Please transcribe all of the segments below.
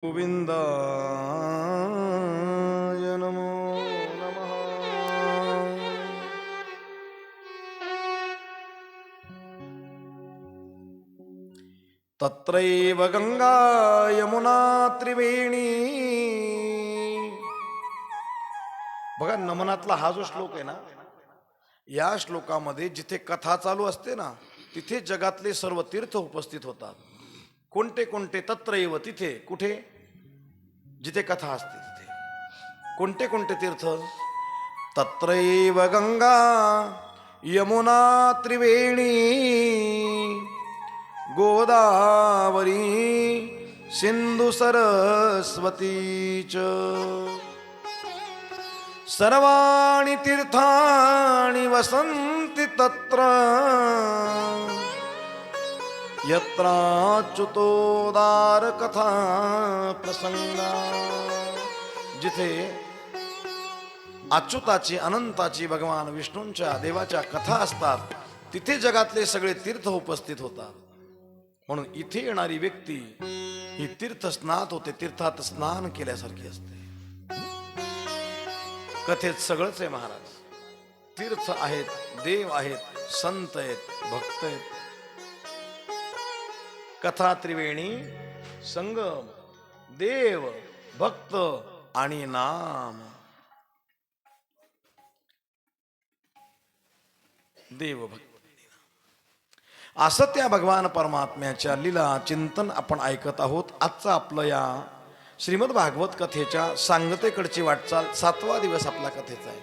गोविंदाय नमो नमः। तत्रैव गंगा यमुना त्रिवेणी। बघा नमनातला हा जो श्लोक आहे ना, या श्लोकामध्ये जिथे कथा चालू असते ना, तिथे जगातले सर्व तीर्थ उपस्थित होतात. कोणते कोणते? तत्रैव, तिथे. कुठे? जिथे कथा असते तिथे. कोणते कोणते तीर्थ? तत्रैव गंगा यमुना त्रिवेणी गोदावरी सिंधु सरस्वती च सर्वाणि तीर्थानि वसन्ति तत्र यत्राच्युतोदार कथा प्रसंगा. जिथे अच्युताची, अनंताची, भगवान विष्णूंच्या, देवाच्या कथा असतात, तिथे जगातले सगळे तीर्थ उपस्थित होतात. म्हणून इथे येणारी व्यक्ती ही तीर्थ स्नात होते, तीर्थात स्नान केल्यासारखी असते. कथेत सगळंच आहे महाराज. तीर्थ आहेत, देव आहेत, संत आहेत, भक्त आहेत. कथा त्रिवेणी, संगम, देव, भक्त आणि नाम. देव भक्त असं त्या भगवान परमात्म्याच्या लीला चिंतन आपण ऐकत आहोत. आजचा आपलं या श्रीमद भागवत कथेच्या सांगतेकडची वाटचाल 7वा दिवस आपल्या कथेचा आहे.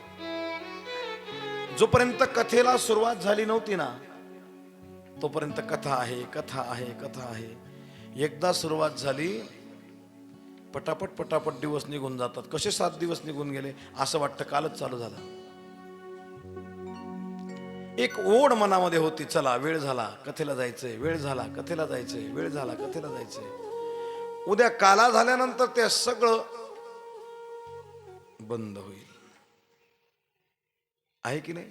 जोपर्यंत कथेला सुरुवात झाली नव्हती ना, तोपर्यंत कथा आहे, कथा आहे, कथा आहे. एकदा सुरुवात झाली, पटापट पटापट दिवस निघून जातात. कसे 7 दिवस निघून गेले असं वाटतं कालच चालू झालं. एक ओढ मनामध्ये होती, चला वेळ झाला कथेला जायचंय, वेळ झाला कथेला जायचंय, वेळ झाला कथेला जायचंय. उद्या काला झाल्यानंतर ते सगळं बंद होईल, आहे की नाही?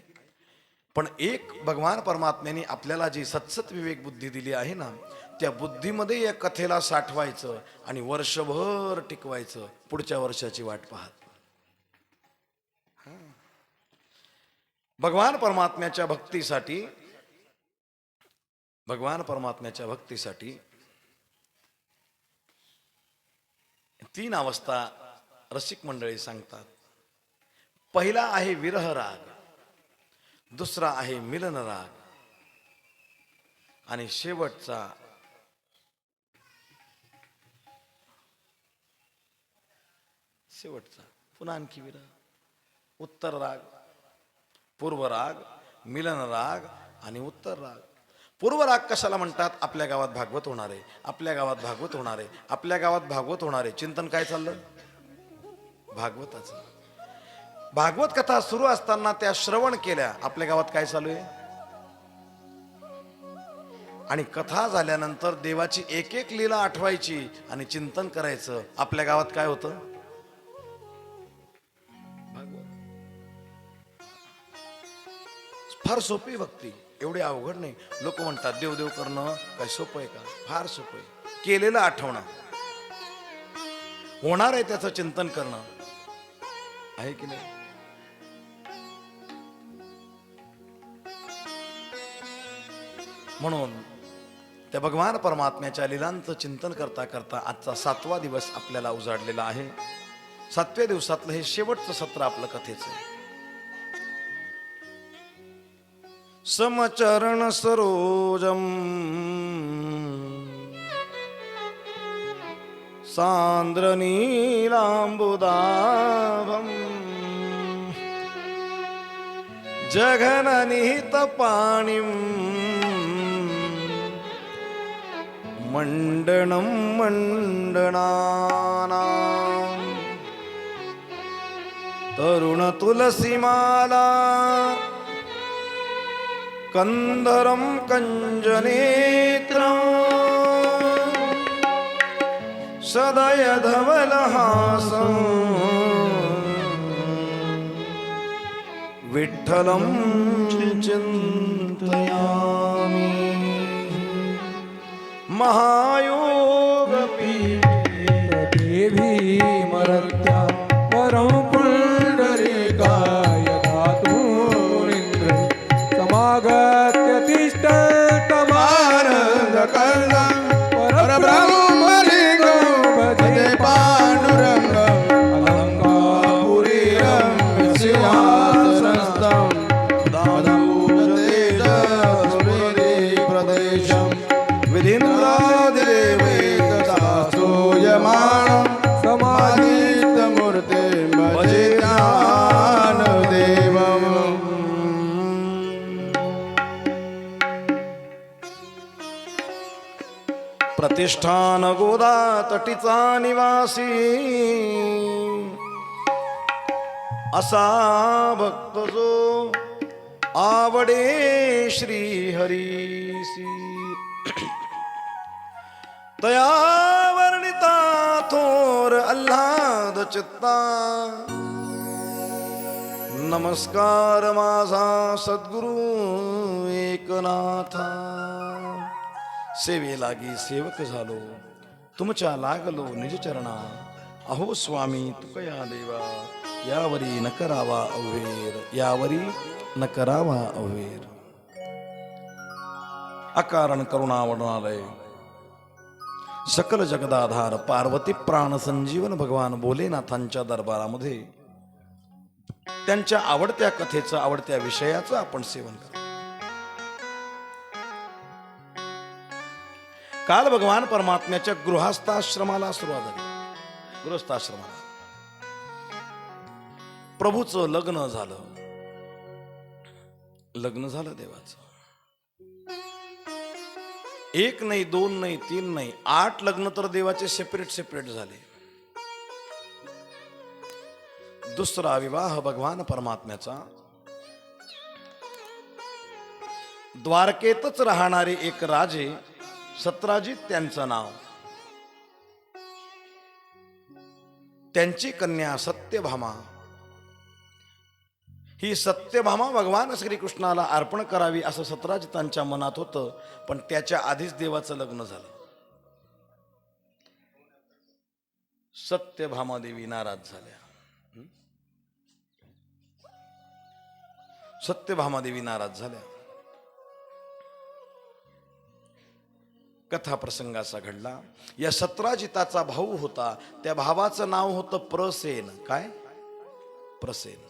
पण एक भगवान परमात्म्याने आपल्याला जी सत्सत विवेक बुद्धी दिली आहे ना, त्या बुद्धीमध्ये या कथेला साठवायचं आणि वर्षभर टिकवायचं, पुढच्या वर्षाची वाट पाहत. भगवान परमात्म्याच्या भक्तीसाठी, भगवान परमात्म्याच्या भक्तीसाठी 3 अवस्था रसिक मंडळी सांगतात. पहिला आहे विरह राग, दुसरा आहे मिलन राग, आणि शेवटचा पुन्हा आणखी विरह. उत्तर राग, पूर्व राग, मिलन राग आणि उत्तर राग. पूर्व राग कशाला म्हणतात? आपल्या गावात भागवत होणार आहे, आपल्या गावात भागवत होणार आहे, आपल्या गावात भागवत होणार आहे. चिंतन काय चाललं? भागवताचं. भागवत कथा सुरू असताना त्या श्रवण केल्या. आपल्या गावात काय चालू आहे? आणि कथा झाल्यानंतर देवाची एक एक लीला आठवायची आणि चिंतन करायचं. आपल्या गावात काय होतं? फार सोपी भक्ती, एवढी अवघड नाही. लोक म्हणतात देवदेव करणं काय सोपं आहे का? फार सोपं आहे. केलेलं आठवणं, होणार आहे त्याचं चिंतन करणं, आहे की नाही? म्हणून त्या भगवान परमात्म्याच्या लीलांचं चिंतन करता करता आजचा 7वा दिवस आपल्याला उजाडलेला आहे. 7व्या दिवसातलं हे शेवटचं सत्र आपलं कथेचं आहे. समचरण सरोजम सांद्र नीलांबुदाभम जघननिहित पाणिम मंडनं मंडनानां तरुण तुलसीमाला कंदरं कंजनेत्रं सदय धवलहासं विठ्ठलं चिन्तयामि. महायोग पीठे प्रतिष्ठान गोदा तटीचा निवासी असा भक्त जो आवडे श्री हरीसी तया वर्णिता थोर आल्हाद चित्ता नमस्कार माझा सद्गुरु एकनाथा सेवे लागी सेवक झालो तुमच्या लागलो निज चरणा अहो स्वामी तुकया देवा यावरी न करावा अव्हेर यावरी न करावा अव्हेर अकारण करुणावरणालय सकल जगदाधार पार्वती प्राण संजीवन भगवान भोलेनाथांच्या दरबारामध्ये त्यांच्या आवडत्या कथेचं आवडत्या विषयाचं आपण सेवन करू. काल भगवान परमात्म्याच्या गृहस्थाश्रमाला सुरुवात झाली. गृहस्थाश्रमाला प्रभूचं लग्न झालं देवाचं. एक नाही, दोन नाही, तीन नाही, 8 लग्न तर देवाचे सेपरेट झाले. दुसरा विवाह भगवान परमात्म्याचा द्वारकेतच राहणारे एक राजे सत्राजित त्यांचं नाव, त्यांची कन्या सत्यभामा. ही सत्यभामा भगवान श्रीकृष्णाला अर्पण करावी असं सत्राजितांच्या मनात होतं, पण त्याच्या आधीच देवाचं लग्न झालं. सत्यभामा देवी नाराज झाल्या. सत्यभामा देवी नाराज झाल्या. कथा प्रसंग असा घडला. या सत्राजिताचा भाऊ होता, त्या भावाचं नाव होतं प्रसेन. काय? प्रसेन.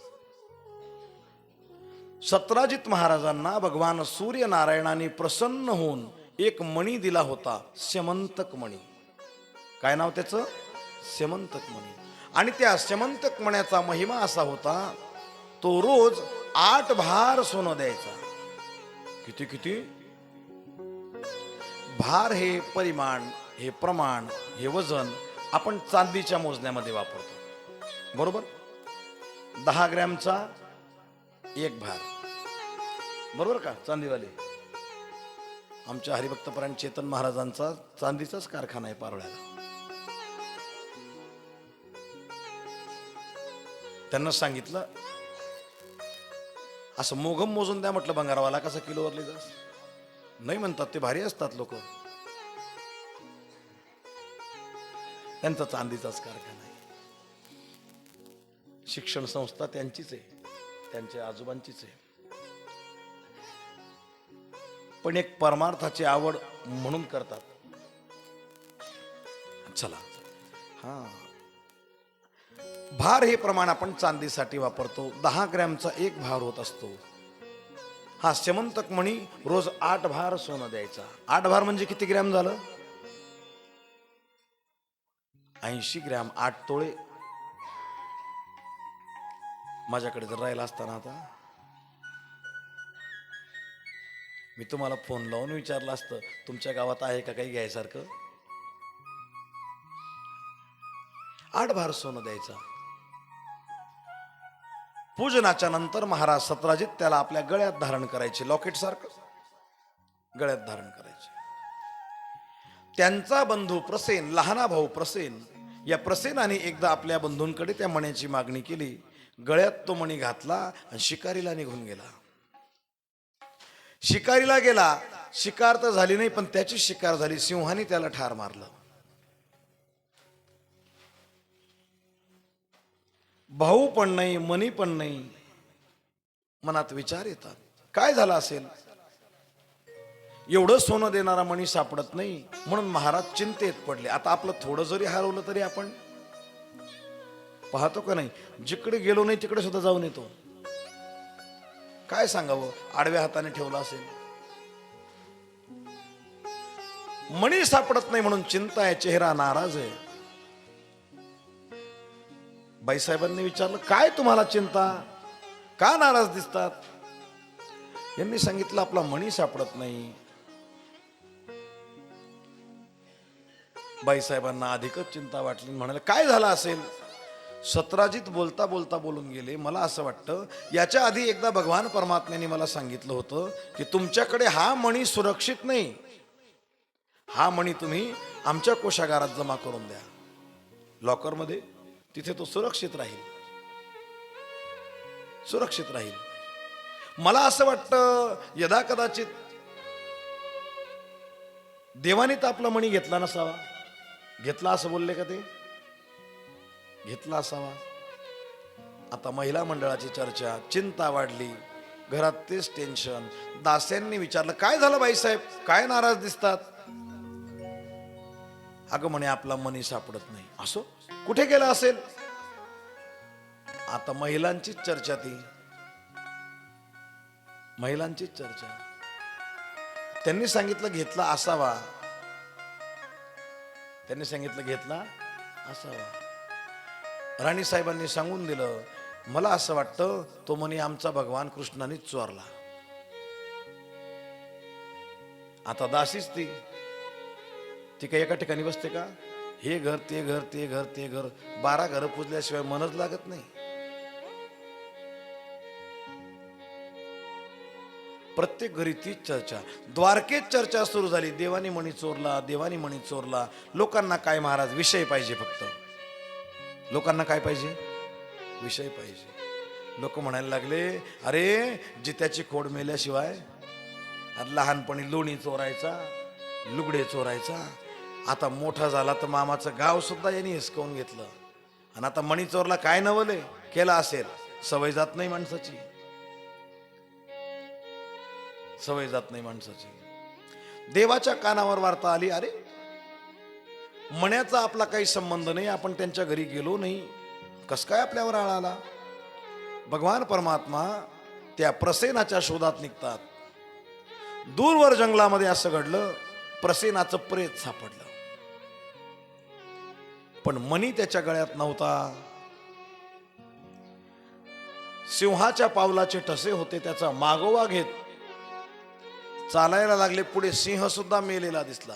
सत्राजित महाराजांना भगवान सूर्यनारायणाने प्रसन्न होऊन एक मणी दिला होता, स्यमंतक मणी. काय नाव त्याचं? स्यमंतक मणी. आणि त्या स्यमंतक मण्याचा महिमा असा होता, तो रोज 8 भार सोनं द्यायचा. किती किती भार? हे परिमाण, हे प्रमाण, हे वजन आपण चांदीच्या मोजण्यामध्ये वापरतो, बरोबर? 10 ग्रॅमचा 1 भार, बरोबर का? चांदीवाले. आमच्या हरिभक्तपरायण चेतन महाराजांचा चांदीचाच कारखाना आहे पारोळ्याला. त्यांना सांगितलं असं मोघम मोजून द्या म्हटलं. बंगारावाला कसा किलोवरली जास? नाही म्हणतात, ते भारी असतात लोक. त्यांचा चांदीचाच कारखाना आहे. शिक्षण संस्था त्यांचीच आहे, त्यांच्या आजोबांचीच आहे. पण एक परमार्थाची आवड म्हणून करतात. चला, हा भार हे प्रमाण आपण चांदीसाठी वापरतो. 10 ग्रॅमचा 1 भार होत असतो. हा स्यमंतक मणी रोज 8 भार सोनं द्यायचा. 8 भार म्हणजे किती ग्रॅम झालं? 80 ग्रॅम. 8 तोळे. माझ्याकडे जर राहिला असताना आता मी तुम्हाला फोन लावून विचारलं असतं, तुमच्या गावात आहे का काही घ्यायसारखं? 8 भार सोनं द्यायचा. पूजनाच्या नंतर महाराज सत्राजित त्याला आपल्या गळ्यात धारण करायचे, लॉकेट सारखं गळ्यात धारण करायचे. त्यांचा बंधू प्रसेन, लहाना भाऊ प्रसेन, या प्रसेनाने एकदा आपल्या बंधूंकडे त्या मण्याची मागणी केली. गळ्यात तो मणी घातला आणि शिकारीला निघून गेला. शिकारीला गेला. शिकार तर झाली नाही, पण त्याची शिकार झाली. सिंहाने त्याला ठार मारलं. भाऊ पण नाही, मनी पण नाही. मनात विचार येतात, काय झालं असेल? एवढं सोनं देणारा मणी सापडत नाही, म्हणून महाराज चिंतेत पडले. आता आपलं थोडं जरी हरवलं तरी आपण पाहतो का नाही? जिकडे गेलो नाही तिकडे सुद्धा जाऊन येतो. काय सांगावं, आडव्या हाताने ठेवला असेल. मणी सापडत नाही म्हणून चिंता आहे, चेहरा नाराज आहे. बाईसाहेबांनी विचारलं, काय तुम्हाला चिंता, का नाराज दिसतात? यांनी सांगितलं, आपला मणी सापडत नाही. बाईसाहेबांना अधिकच चिंता वाटली. म्हणाले काय झालं असेल. सत्राजित बोलता बोलता बोलून गेले, मला असं वाटतं याच्या आधी एकदा भगवान परमात्म्याने मला सांगितलं होतं की तुमच्याकडे हा मणी सुरक्षित नाही, हा मणी तुम्ही आमच्या कोशागारात जमा करून द्या, लॉकरमध्ये, तिथे तो सुरक्षित राहील, सुरक्षित राहील. मला असं वाटतं यदा कदाचित देवाने तर आपला मणी घेतला नसावा. घेतला असं बोलले का ते? घेतला असावा. आता महिला मंडळाची चर्चा, चिंता वाढली, घरात तेच टेन्शन. दास्यांनी विचारलं काय झालं बाईसाहेब, काय नाराज दिसतात? अगं म्हणे आपला मणी सापडत नाही. असो, कुठे गेला असेल? आता महिलांचीच चर्चा, ती महिलांचीच चर्चा. त्यांनी सांगितलं घेतला असावा, त्यांनी सांगितलं घेतला असावा. राणी साहेबांनी सांगून दिलं मला असं वाटतं तो मणी आमचा भगवान कृष्णानेच चोरला. आता दासीच ती काही एका ठिकाणी बसते का? हे घर ते घर ते घर ते घर, 12 घरं पुजल्याशिवाय मनच लागत नाही. प्रत्येक घरी तीच चर्चा. द्वारकेत चर्चा सुरू झाली, देवानी मणी चोरला, देवानी मणी चोरला. लोकांना काय महाराज, विषय पाहिजे फक्त. लोकांना काय पाहिजे? विषय पाहिजे. लोक म्हणायला लागले अरे जित्याची खोड मेल्याशिवाय, लहानपणी लोणी चोरायचा, लुगडे चोरायचा, आता मोठा झाला तर मामाचं गाव सुद्धा यांनी हिसकावून घेतलं, आणि आता मणी चोरला. काय नवले केला असेल? सवय जात नाही माणसाची, सवय जात नाही माणसाची. देवाच्या कानावर वार्ता आली, अरे मण्याचा आपला काही संबंध नाही, आपण त्यांच्या घरी गेलो नाही, कस काय आपल्यावर आळा आला? भगवान परमात्मा त्या प्रसेनाच्या शोधात निघतात. दूरवर जंगलामध्ये असं घडलं, प्रसेनाचं प्रेत सापडलं, पण मणी त्याच्या गळ्यात नव्हता. सिंहाच्या पावलाचे ठसे होते, त्याचा मागोवा घेत चालायला लागले. पुढे सिंह सुद्धा मेलेला दिसला,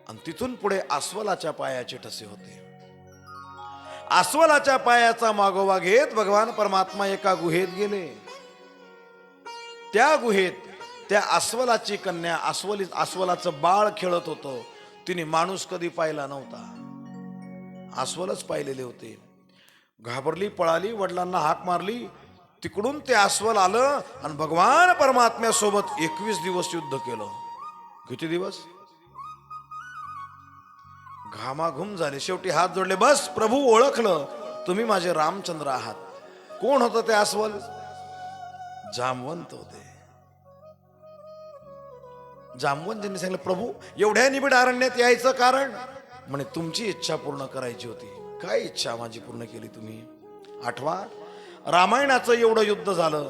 आणि तिथून पुढे अस्वलाच्या पायाचे ठसे होते. अस्वलाच्या पायाचा मागोवा घेत भगवान परमात्मा एका गुहेत गेले. त्या गुहेत त्या अस्वलाची कन्या, अस्वलाचं बाळ खेळत होतं. तिने माणूस कधी पाहिला नव्हता, अस्वलच पाहिलेले होते. घाबरली, पळाली, वडिलांना हाक मारली. तिकडून ते अस्वल आलं आणि भगवान परमात्म्यासोबत 21 दिवस युद्ध केलं. किती दिवस? घामाघूम झाले. शेवटी हात जोडले, बस प्रभू ओळखलं, तुम्ही माझे रामचंद्र आहात. कोण होतं ते अस्वल? जामवंत होते. जामवंतांनी सांगितलं, प्रभू एवढ्या निबिड अरण्यात यायचं कारण? म्हणे तुमची इच्छा पूर्ण करायची होती. काय इच्छा माझी पूर्ण केली तुम्ही? आठवा, रामायणाचं एवढं युद्ध झालं,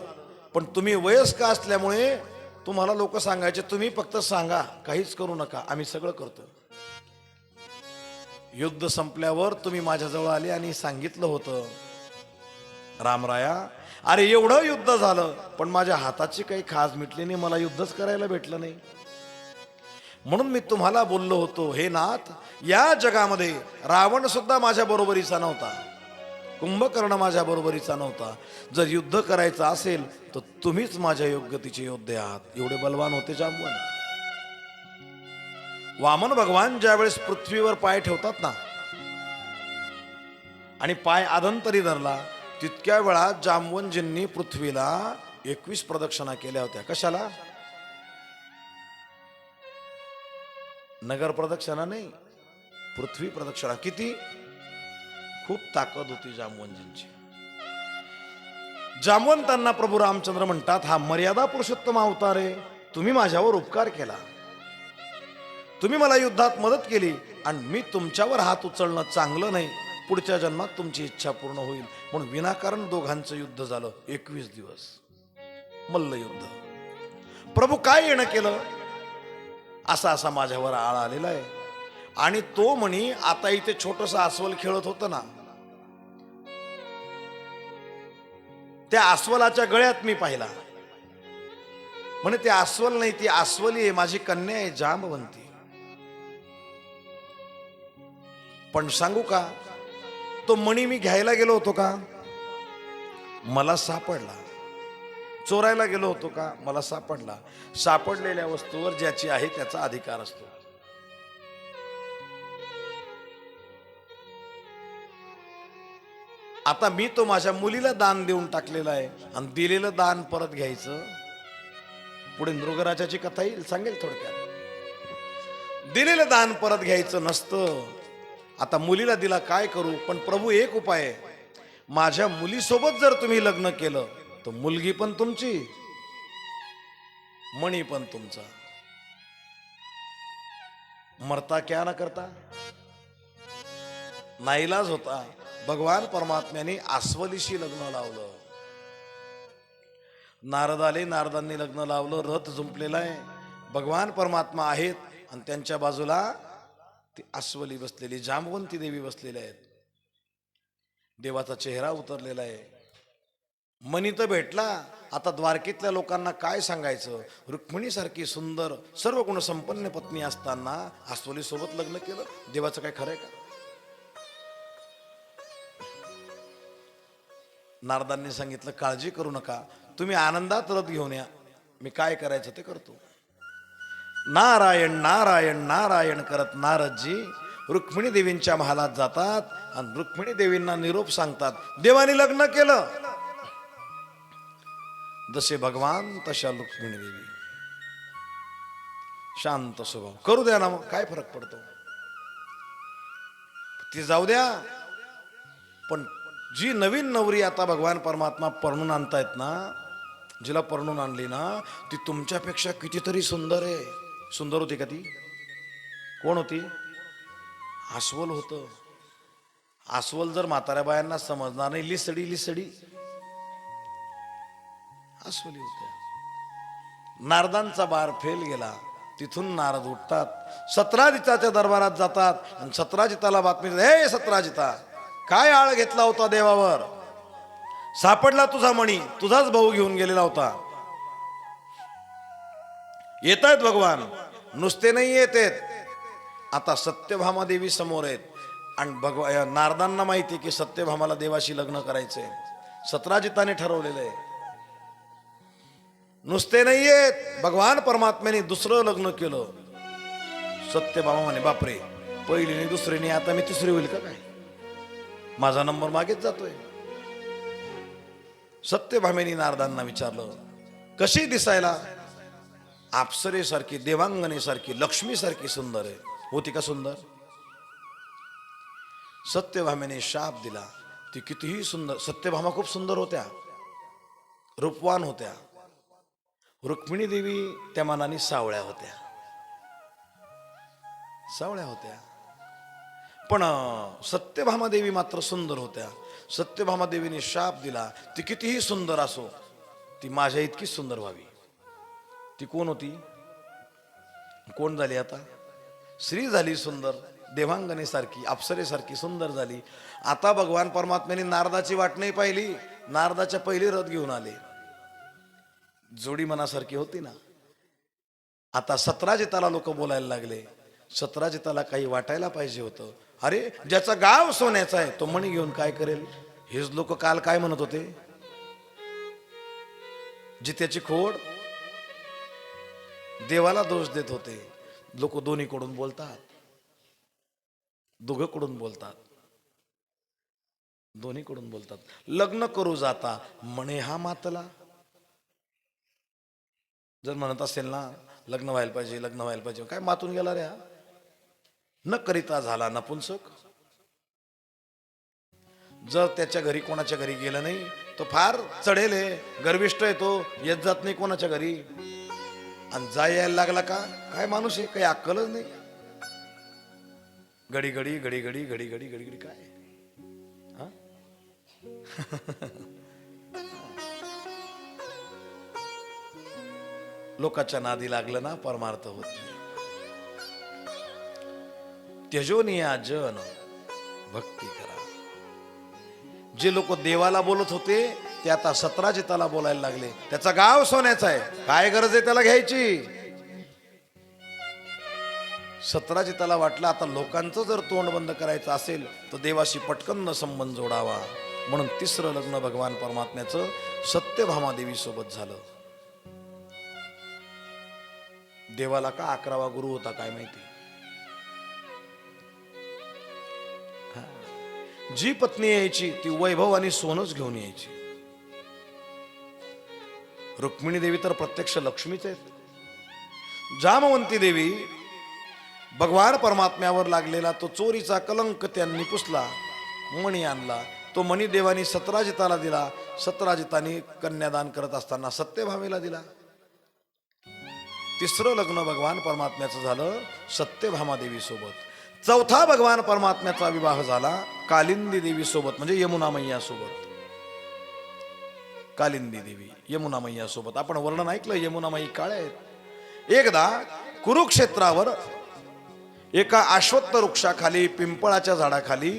पण तुम्ही वयस्क असल्यामुळे तुम्हाला लोक सांगायचे तुम्ही फक्त सांगा, काहीच करू नका, आम्ही सगळं करतो. युद्ध संपल्यावर तुम्ही माझ्याजवळ आले आणि सांगितलं होतं, रामराया अरे एवढं युद्ध झालं पण माझ्या हाताची काही खाज मिटली नाही, मला युद्धच करायला भेटलं नाही. म्हणून मी तुम्हाला बोललो होतो, हे नाथ, या जगामध्ये रावण सुद्धा माझ्या बरोबरीचा नव्हता, कुंभकर्ण माझ्या बरोबरीचा नव्हता. जर युद्ध करायचं असेल तर तुम्हीच माझ्या योग्यतेचे योद्धे आहात. एवढे बलवान होते जामवंत. वामन भगवान ज्यावेळेस पृथ्वीवर पाय ठेवतात ना, आणि पाय आदंतरी धरला, तितक्या वेळा जामवंतजींनी पृथ्वीला 21 प्रदक्षिणा केल्या होत्या. कशाला? नगर प्रदक्षिणा नाही, पृथ्वी प्रदक्षिणा. किती? खूप ताकद होती जामवंतजींची. जामवंतांना प्रभू रामचंद्र म्हणतात, हा मर्यादा पुरुषोत्तम अवतार आहे, तुम्ही माझ्यावर उपकार केला, तुम्ही मला युद्धात मदत केली, आणि मी तुमच्यावर हात उचलणं चांगलं नाही, पुढच्या जन्मात तुमची इच्छा पूर्ण होईल. म्हणून विनाकारण दोघांचं युद्ध झालं 21 दिवस, मल्ल युद्ध. प्रभू काय येणं केलं? असा माझ्यावर आळ आलेला आहे. आणि तो म्हणी आता इथे छोटस अस्वल खेळत होतं ना, त्या अस्वलाच्या गळ्यात मी पाहिला. म्हणे ते अस्वल नाही, ती अस्वली आहे, माझी कन्या आहे जांबवंती. पण सांगू का, तो मणी मी घ्यायला गेलो होतो का, मला सापडला. चोरायला गेलो होतो का, मला सापडला. सापडलेल्या वस्तूवर ज्याची आहे त्याचा अधिकार असतो. आता मी तो माझ्या मुलीला दान देऊन टाकलेला आहे आणि दिलेलं दान परत घ्यायचं. पुढे मृगराजाची कथा येईल, सांगेल थोडक्यात. दिलेलं दान परत घ्यायचं नसतं. आता मुलीला दिला, काय करू, पण प्रभू एक उपाय आहे. माझ्या मुलीसोबत जर तुम्ही लग्न केलं तर मुलगी पण तुमची, मणी पण तुमचा. मरता क्या ना करता, नाईलाज होता. भगवान परमात्म्याने आस्वलीशी लग्न लावलं. नारद आले, नारदांनी लग्न लावलं. रथ जुंपलेला आहे, भगवान परमात्मा आहेत आणि त्यांच्या बाजूला ती आस्वली बसलेली, जांबवंती देवी बसलेल्या आहेत. देवाचा चेहरा उतरलेला आहे. मनी तर भेटला. आता द्वारकेतल्या लोकांना काय सांगायचं, रुक्मिणी सारखी सुंदर सर्व गुण संपन्न पत्नी असताना आस्वली सोबत लग्न केलं. देवाचं काय खरंय का? नारदांनी सांगितलं, काळजी करू नका, तुम्ही आनंदात रथ घेऊन या, मी काय करायचं ते करतो. नारायण नारायण नारायण करत नारदजी रुक्मिणी देवींच्या महालात जातात आणि रुक्मिणी देवींना निरोप सांगतात. देवानी लग्न केलं. जसे भगवान तशा रुक्मिणी देवी, शांत स्वभाव. करू द्या ना, मग काय फरक पडतो, ती जाऊ द्या. पण जी नवीन नवरी आता भगवान परमात्मा परणून आणतायत ना, जिला परणून आणली ना, ती तुमच्यापेक्षा कितीतरी सुंदर आहे. सुंदर होती का ती? कोण होती? अस्वल होतं. अस्वल जर म्हाताऱ्या बायांना समजणार नाही, लिसडी लिसडी अस्वली होत्या. नारदांचा बार फेल गेला. तिथून नारद उठतात, सतराजिताच्या दरबारात जातात आणि सतराजिताला बातमी, हे सतराजिता, काय आळ घेतला होता देवावर, सापडला तुझा मणी, तुझाच भाऊ घेऊन गेलेला होता. येत आहेत भगवान, नुसते नाही येत आहेत. आता सत्यभामा देवी समोर आहेत आणि नारदांना माहिती की सत्यभामाला देवाशी लग्न करायचंय. सतराजिताने ठरवलेलं आहे. नुसते नाही येत, भगवान परमात्म्याने दुसरं लग्न केलं. सत्यभामा म्हणे, बापरे, पहिलीने दुसरीने, आता मी तिसरी होईल का काय, माझा नंबर मागेच जातोय. सत्यभामेने नारदांना विचारलं, कशी दिसायला? अप्सरेसारखी, देवांगनेसारखी, लक्ष्मीसारखी सुंदर आहे. होती का सुंदर? सत्यभामेने शाप दिला. ती कितीही सुंदर, सत्यभामा खूप सुंदर होत्या, रूपवान होत्या. रुक्मिणी देवी त्या मानाने सावळ्या होत्या, सावळ्या होत्या. पण सत्यभामा देवी मात्र सुंदर होत्या. सत्यभामा देवीने शाप दिला, ती कितीही सुंदर असो, ती माझ्या इतकी सुंदर व्हावी. ती कोण होती? कोण झाली आता? स्त्री झाली सुंदर, देवांगनेसारखी, अप्सरेसारखी सुंदर झाली. आता भगवान परमात्म्याने नारदाची वाट नाही पाहिली, नारदाच्या पहिली रथ घेऊन आले. जोडी मनासारखी होती ना. आता सतराजिताला लोक बोलायला लागले. सतराजिताला काही वाटायला पाहिजे होतं, अरे ज्याचा गाव सोन्याचा आहे तो मणी घेऊन काय करेल. हेच लोक काल काय म्हणत होते, जित्याची खोड, देवाला दोष देत होते. लोक दोन्हीकडून बोलतात, दोघंकडून बोलतात, दोन्हीकडून बोलतात. लग्न करू जाता म्हणे हा मातला. जर म्हणत असेल ना लग्न व्हायला पाहिजे, लग्न व्हायला पाहिजे, काय मातून गेला रे हा, न करिता झाला नपुंसक. जर त्याच्या घरी कोणाच्या घरी गेलं नाही तो फार चढेल आहे, गर्विष्ठ आहे तो, येत जात नाही कोणाच्या घरी. आणि जाय यायला लागला का काय माणूस आहे, काही अक्कलच नाही. घडी घडी घडी घडी घडी घडी घडी घडी काय हा लोकांच्या नादी लागलं ना परमार्थ होत नाही. त्यजोनिया जन भक्ती करा. जे लोक देवाला बोलत होते ते आता सतराजिताला बोलायला लागले. त्याचा गाव सोन्याचा आहे, काय गरज आहे त्याला घ्यायची. सतराजिताला वाटलं आता लोकांचं जर तोंड बंद करायचं असेल तर देवाशी पटकन संबंध जोडावा, म्हणून तिसरं लग्न भगवान परमात्म्याचं सत्यभामादेवी सोबत झालं. देवाला का 11वा गुरु होता काय माहिती. जी पत्नी यायची ती वैभव आणि सोनच घेऊन यायची. रुक्मिणी देवी तर प्रत्यक्ष लक्ष्मीच आहेत. जामवंती देवी भगवान परमात्म्यावर लागलेला तो चोरीचा कलंक त्यांनी पुसला, मणी आणला. तो मणी देवानी सतराजिताला दिला. सतराजितानी कन्यादान करत असताना सत्यभामेला दिला. तिसरं लग्न भगवान परमात्म्याचं झालं सत्यभामा देवी सोबत. चौथा भगवान परमात्म्याचा विवाह झाला कालिंदी देवी सोबत, म्हणजे यमुना मैया सोबत. कालिंदी देवी यमुना मैया सोबत. आपण वर्णन ऐकलं, यमुना माई काळ्या आहेत. एकदा कुरुक्षेत्रावर एका अश्वत्थ वृक्षाखाली, पिंपळाच्या झाडाखाली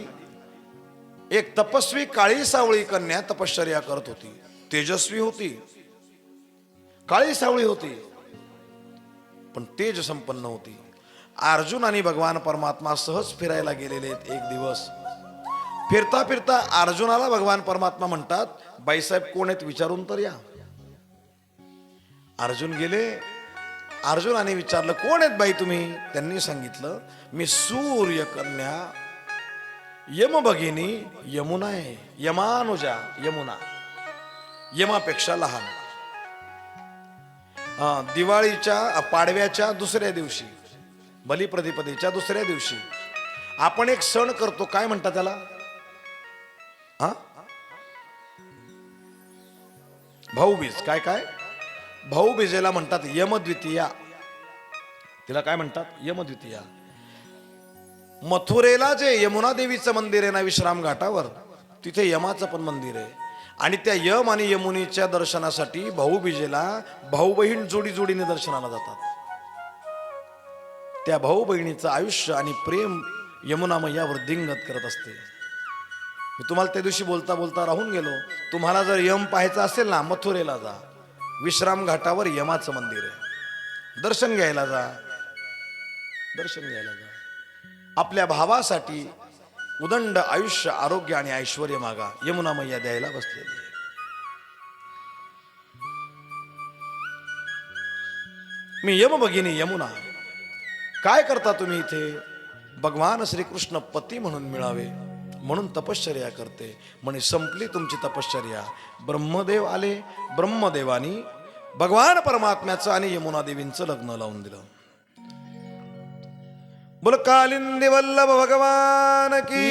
एक तपस्वी काळी सावळी कन्या तपश्चर्या करत होती. तेजस्वी होती, काळी सावळी होती, पण तेज संपन्न होती. अर्जुन आणि भगवान परमात्मा सहज फिरायला गेलेले आहेत. एक दिवस फिरता फिरता अर्जुनाला भगवान परमात्मा म्हणतात, बाईसाहेब कोण आहेत विचारून तर या. अर्जुन गेले. अर्जुनाने विचारलं, कोण आहेत बाई तुम्ही? त्यांनी सांगितलं, मी सूर्य कन्या यम भगिनी यमुना आहे. यमानुजा यमुना, यमापेक्षा लहान. दिवाळीच्या पाडव्याच्या दुसऱ्या दिवशी, बलिप्रतिपदेच्या दुसऱ्या दिवशी आपण एक सण करतो, काय म्हणतात त्याला? भाऊबीज. काय काय भाऊबीजेला म्हणतात यमद्वितीया. तिला काय म्हणतात? यमद्वितीया. मथुरेला जे यमुना देवीचं मंदिर आहे ना विश्राम घाटावर, तिथे यमाचं पण मंदिर आहे. आणि त्या यम आणि यमुनीच्या दर्शनासाठी भाऊबीजेला भाऊ बहीण जोडी जोडीने दर्शनाला जातात. त्या भाऊ बहिणीचं आयुष्य आणि प्रेम यमुना मैयावर दिंगत करत असते. मी तुम्हाला त्या दिवशी बोलता बोलता राहून गेलो. तुम्हाला जर यम पाहायचं असेल ना, मथुरेला जा. विश्राम घाटावर यमाचं मंदिर आहे. दर्शन घ्यायला जा, दर्शन घ्यायला जा. आपल्या भावासाठी उदंड आयुष्य, आरोग्य आणि ऐश्वर्य मागा. यमुना मैया द्यायला बसलेली आहे. मी यम भगिनी यमुना. काय करता तुम्ही इथे? भगवान श्रीकृष्ण पती म्हणून मिळावे म्हणून तपश्चर्या करते. म्हणे संपली तुमची तपश्चर्या. ब्रह्मदेव आले. ब्रह्मदेवानी भगवान परमात्म्याचं आणि यमुना देवींचं लग्न लावून दिलं. बोल कालिंदी वल्लभ भगवान की.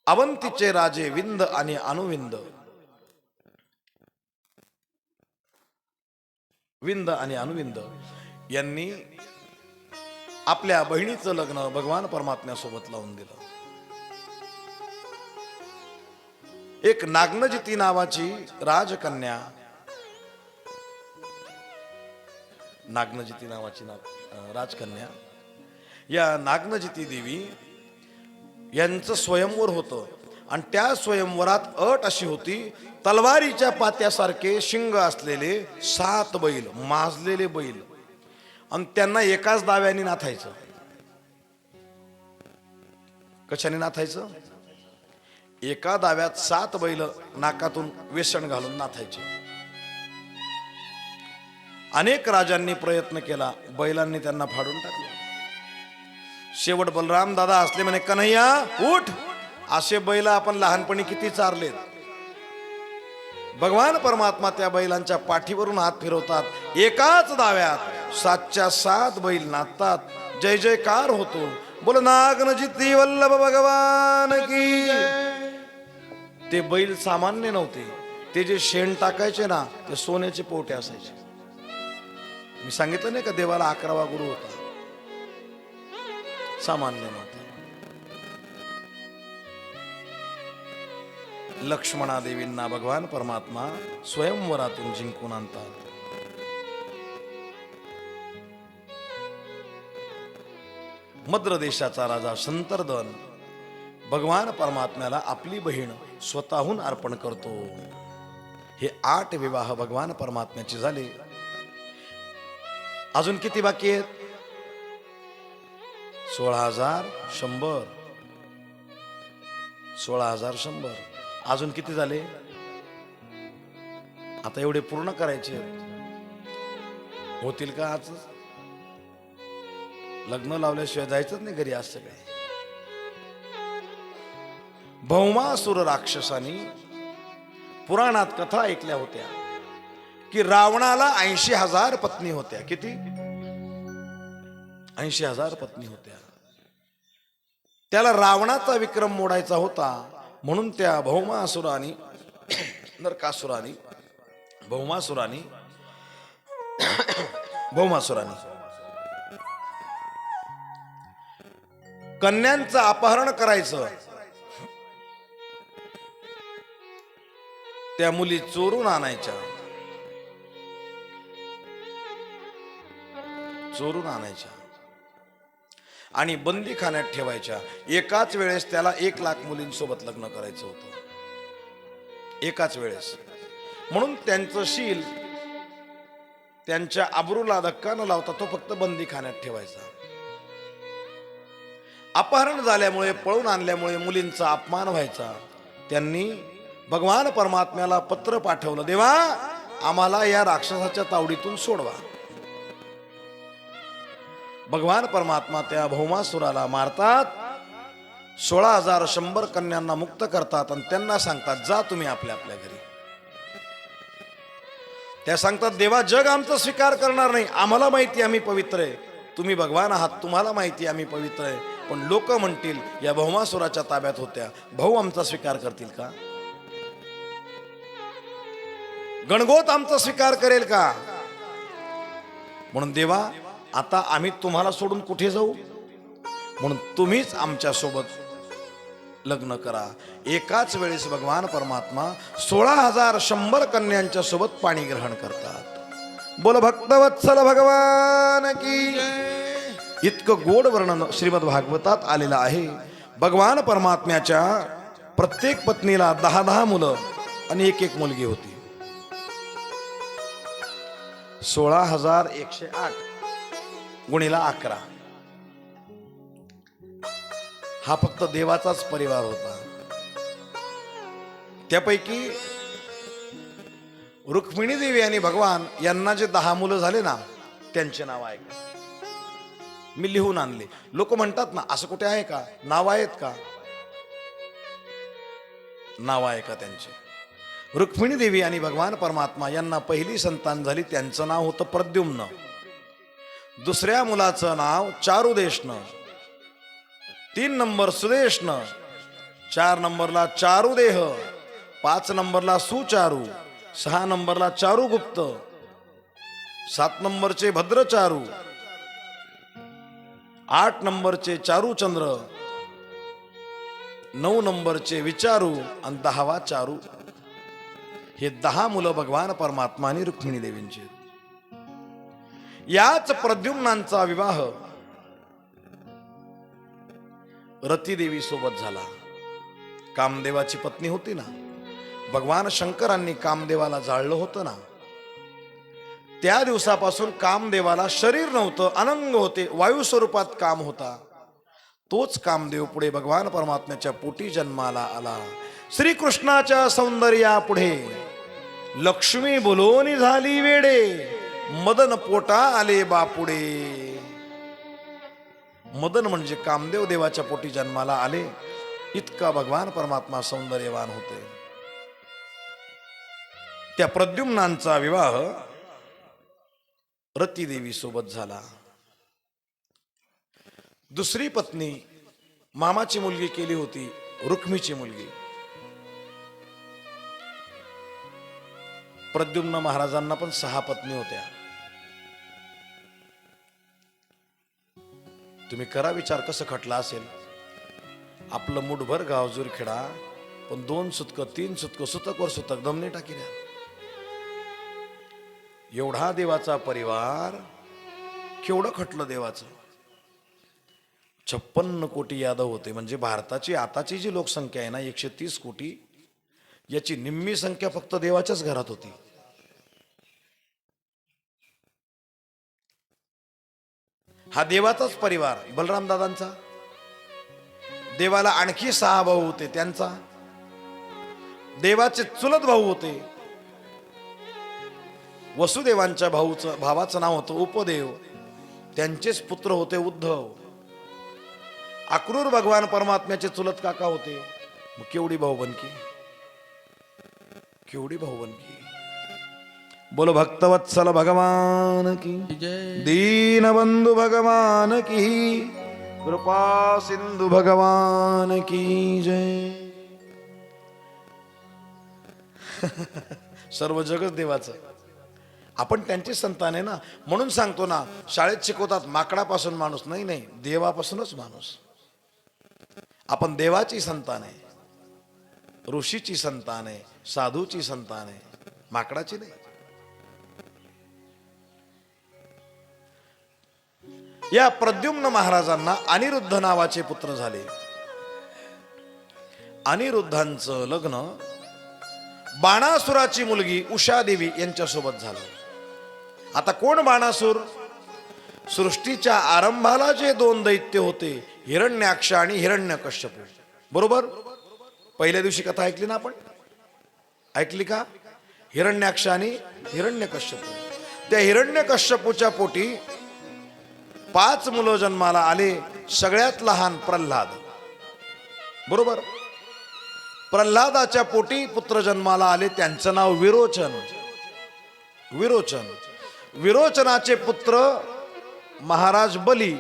अवंतीचे राजे विंद आणि अनुविंद, विंद आणि अनुविंद यांनी आपल्या बहिणीचं लग्न भगवान परमात्म्यासोबत लावून दिलं. एक नागनजिती नावाची राजकन्या, नागनजिती नावाची राजकन्या, या नागनजिती देवी यांचं स्वयंवर होतं. आणि त्या स्वयंवरात अट अशी होती, तलवारीच्या पात्यासारखे शिंग असलेले 7 बैल, माजलेले बैल, आणि त्यांना एकाच दाव्याने नाथायचं. कशाने नाथायचं? एका दाव्यात 7 बैल नाकातून वेसण घालून नाथायचे. अनेक राजांनी प्रयत्न केला, बैलांनी त्यांना फाडून टाकले. शेवट बलराम दादा असले म्हणे, कन्हैया उठ, असे बैल आपण लहानपणी किती चारलेत. भगवान परमात्मा त्या बैलांच्या पाठीवरून हात फिरवतात. एकाच दाव्यात 7च्या 7 बैल नाचतात. जय जयकार होतो. बोल नागनजिती वल्लभ भगवान की. ते बैल सामान्य नव्हते. ते जे शेण टाकायचे ना, ते सोन्याचे पोटे असायचे. मी सांगितलं नाही का, देवाला 11वा गुरु होता. सामान्य नव्हता. लक्ष्मणा देवींना भगवान परमात्मा स्वयंवरातून जिंकून आणतात. मद्र देशाचा राजा शंतरदन भगवान परमात्म्याला आपली बहीण स्वतःहून अर्पण करतो. हे 8 विवाह भगवान परमात्म्याचे झाले. अजून किती बाकी आहेत? 16,100. 16,100. अजून किती झाले? आता एवढे पूर्ण करायचे होतील का? आज लग्न लावल्याशिवाय जायचंच नाही घरी. असं काय? भौमासुर राक्षसानी पुराणात कथा ऐकल्या होत्या की रावणाला 80,000 पत्नी होत्या. किती? 80,000 पत्नी होत्या. त्याला रावणाचा विक्रम मोडायचा होता म्हणून त्या भौमासुरानी कन्यांचं अपहरण करायचं. त्या मुली चोरून आणायच्या. आणि बंदीखान्यात ठेवायच्या. एकाच वेळेस त्याला 1,00,000 मुलींसोबत लग्न करायचं होतं. एकाच वेळेस. म्हणून त्यांचं शील, त्यांच्या अब्रूला धक्का न लावता तो फक्त बंदीखान्यात ठेवायचा. अपहरण झाल्यामुळे, पळून आणल्यामुळे मुलींचा अपमान व्हायचा. त्यांनी भगवान परमात्म्याला पत्र पाठवलं, देवा आम्हाला या राक्षसाच्या तावडीतून सोडवा. भगवान परमात्मा त्या भौमासुराला मारतात. 16,100 कन्यांना मुक्त करतात आणि त्यांना सांगतात, जा तुम्ही आपल्या आपल्या घरी. त्या सांगतात, देवा जग आमचा स्वीकार करणार नाही. आम्हाला माहिती आम्ही पवित्र आहे. तुम्ही भगवान आहात, तुम्हाला माहिती आम्ही पवित्र आहे. पण लोक म्हणतील या भौमासुराच्या ताब्यात होत्या, भाऊ आमचा स्वीकार करतील का? गणगोत आमचा स्वीकार करेल का? म्हणून देवा आता आम्ही तुम्हाला सोडून कुठे जाऊ? म्हणून तुम्हीच आमच्या सोबत लग्न करा. एकाच वेळेस भगवान परमात्मा 16,100 कन्यांच्या सोबत पाणी ग्रहण करतात. बोल भक्तवत्सल भगवान की. इतकं गोड वर्णन श्रीमद भागवतात आलेलं आहे. भगवान परमात्म्याच्या प्रत्येक पत्नीला 10-10 मुलं आणि 1-1 मुलगी होती. 16,108 गुणिला 11 हा फक्त देवाचाच परिवार होता. त्यापैकी रुक्मिणी देवी आणि भगवान यांना जे 10 मुलं झाले ना, त्यांचे नाव आहे. मी लिहून आणले. लोक म्हणतात ना, असं कुठे आहे का? नाव आहेत का? नाव आहे का त्यांचे? रुक्मिणी देवी आणि भगवान परमात्मा यांना पहिली संतान झाली. त्यांचं नाव होतं प्रद्युम्न. दुसऱ्या मुलाचं नाव चारुदेशनं, 3 नंबर सुदेशनं, 4 नंबरला चारुदेह, 5 नंबरला सुचारू, 6 नंबरला चारुगुप्त, 7 नंबरचे भद्रचारू, 8 नंबरचे चारुचंद्र, 9 नंबरचे विचारू आणि 10वा चारू. हे 10 मुलं भगवान परमात्मा आणि रुक्मिणी देवींचे. याच प्रद्युम्नांचा विवाह रतीदेवी सोबत झाला. कामदेवाची पत्नी होती ना. भगवान शंकरांनी कामदेवाला जाळलं होतं ना. त्या दिवसापासून कामदेवाला शरीर नव्हतं, अनंग होते, वायू स्वरूपात काम होता. तोच कामदेव पुढे भगवान परमात्म्याच्या पोटी जन्माला आला. श्रीकृष्णाच्या सौंदर्यापुढे लक्ष्मी बोलोनी झाली वेडे, मदन पोटा आले बापुडे. मदन म्हणजे कामदेव देवाच्या पोटी जन्माला आले. इतका भगवान परमात्मा सौंदर्यवान होते. त्या प्रद्युम्नांचा विवाह रतीदेवी सोबत झाला. दुसरी पत्नी मामाची मुलगी केली होती, रुक्मीची मुलगी. प्रद्युम्न महाराजांना पण 6 पत्नी होत्या. तुम्ही करा विचार कसं खटला असेल. आपलं मुठभर गाव जुरखेडा, पण 2 सुतक 3 सुतक सुतकवर सुतक दमने टाकिल्या. एवढा देवाचा परिवार, केवढं खटलं देवाचं. 56 कोटी यादव होते. म्हणजे भारताची आताची जी लोकसंख्या आहे ना 130 कोटी, याची निम्मी संख्या फक्त देवाच्याच घरात होती. हा देवाचाच परिवार. बलराम दादांचा. देवाला आणखी 6 भाऊ होते, त्यांचा. देवाचे चुलत भाऊ होते. वसुदेवांच्या भावाचं नाव होतं उपदेव, त्यांचेच पुत्र होते उद्धव. अक्रूर भगवान परमात्म्याचे चुलत काका होते. मग केवढी भाऊबंदकी, केवढी भाऊबंदकी. बोलो भक्तवत्सल भगवान की जय. दीनबंधु भगवान की, कृपा सिंधु भगवान की जय. सर्व जगच देवाचं. आपण त्यांची संतान आहे ना, म्हणून सांगतो ना, शाळेत शिकवतात माकडापासून माणूस. नाही नाही, देवापासूनच माणूस. आपण देवाची संतान आहे, ऋषीची संतान आहे, साधूची संतान आहे, माकडाची नाही. या प्रद्युम्न महाराजांना अनिरुद्ध नावाचे पुत्र झाले. अनिरुद्धांचं लग्न बाणासुराची मुलगी उषा देवी यांच्यासोबत झालं. आता कोण बाणासूर? सृष्टीच्या आरंभाला जे 2 दैत्य होते, हिरण्याक्ष आणि हिरण्यकश्यप. बरोबर? पहिल्या दिवशी कथा ऐकली ना आपण? ऐकली का? हिरण्याक्ष आणि हिरण्यकश्यप. त्या हिरण्यकश्यपूच्या पोटी 5 मुलं जन्माला आले. सगळ्यात लहान प्रल्हाद. बरोबर? प्रल्हादाच्या पोटी पुत्र जन्माला आले, त्यांचं नाव विरोचन. विरोचन. विरोचनाचे पुत्र महाराज बली.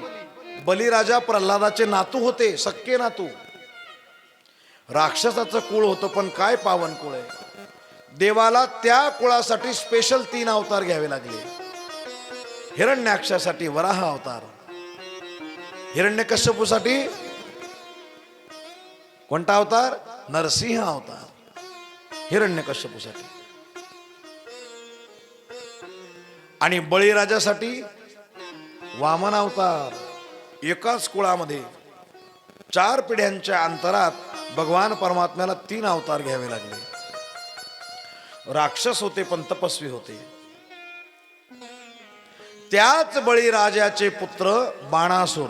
बलिराजा प्रल्हादाचे नातू होते, सख्खे नातू. राक्षसाचं कुळ होतं, पण काय पावन कुळ आहे. देवाला त्या कुळासाठी स्पेशल 3 अवतार घ्यावे लागले. हिरण्याक्षासाठी वराह अवतार, हिरण्यकश्यपूसाठी कोणता अवतार? नरसिंह अवतार. हिरण्यकश्यपूसाठी. आणि बळीराजासाठी वामन अवतार. एकाच कुळामध्ये 4 पिढ्यांच्या अंतरात भगवान परमात्म्याला 3 अवतार घ्यावे लागले. राक्षस होते पण तपस्वी होते. त्याच बळीराजाचे पुत्र बाणासूर.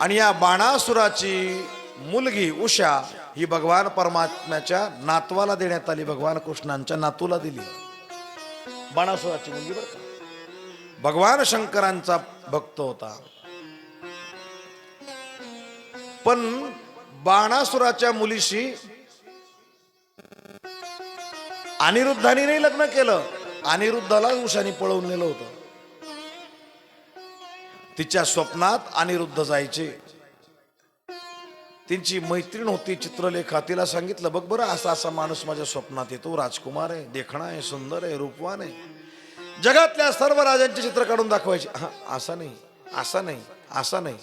आणि या बाणासुराची मुलगी उषा ही भगवान परमात्म्याच्या नातवाला देण्यात आली. भगवान कृष्णांच्या नातूला दिली. बाणासुराची मुलगी बरं का. भगवान शंकरांचा भक्त होता. पण बाणासुराच्या मुलीशी अनिरुद्धाने नाही लग्न केलं. अनिरुद्धाला उषाने पळवून नेलं होतं. तिच्या स्वप्नात अनिरुद्ध जायचे. तिची मैत्रीण होती चित्रलेखा. तिला सांगितलं, बघ बरं, असा असा माणूस माझ्या स्वप्नात येतो. राजकुमार आहे, देखणा आहे, सुंदर आहे, रूपवान आहे. जगातल्या सर्व राजांचे चित्र काढून दाखवायचे. हा, असा नाही, असा नाही, असा नाही.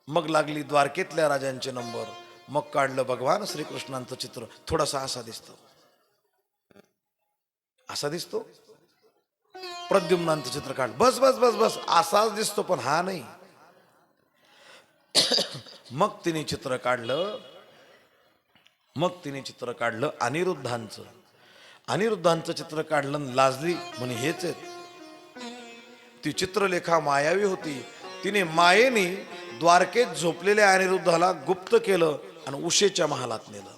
मग लागली द्वारकेतल्या राजांचे नंबर. मग काढलं भगवान श्रीकृष्णांचं चित्र. थोडासा असा दिसतो, असा दिसतो. प्रद्युम्नांचं चित्र काढ. बस बस बस बस, असाच दिसतो, पण हा नाही. मग तिने चित्र काढलं. मग तिने चित्र काढलं अनिरुद्धांचं. अनिरुद्धांचं चित्र काढलं. लाजली, म्हणे हेच आहेत. ती चित्रलेखा मायावी होती. तिने मायेने द्वारकेत झोपलेल्या अनिरुद्धाला गुप्त केलं आणि उषेच्या महालात नेलं.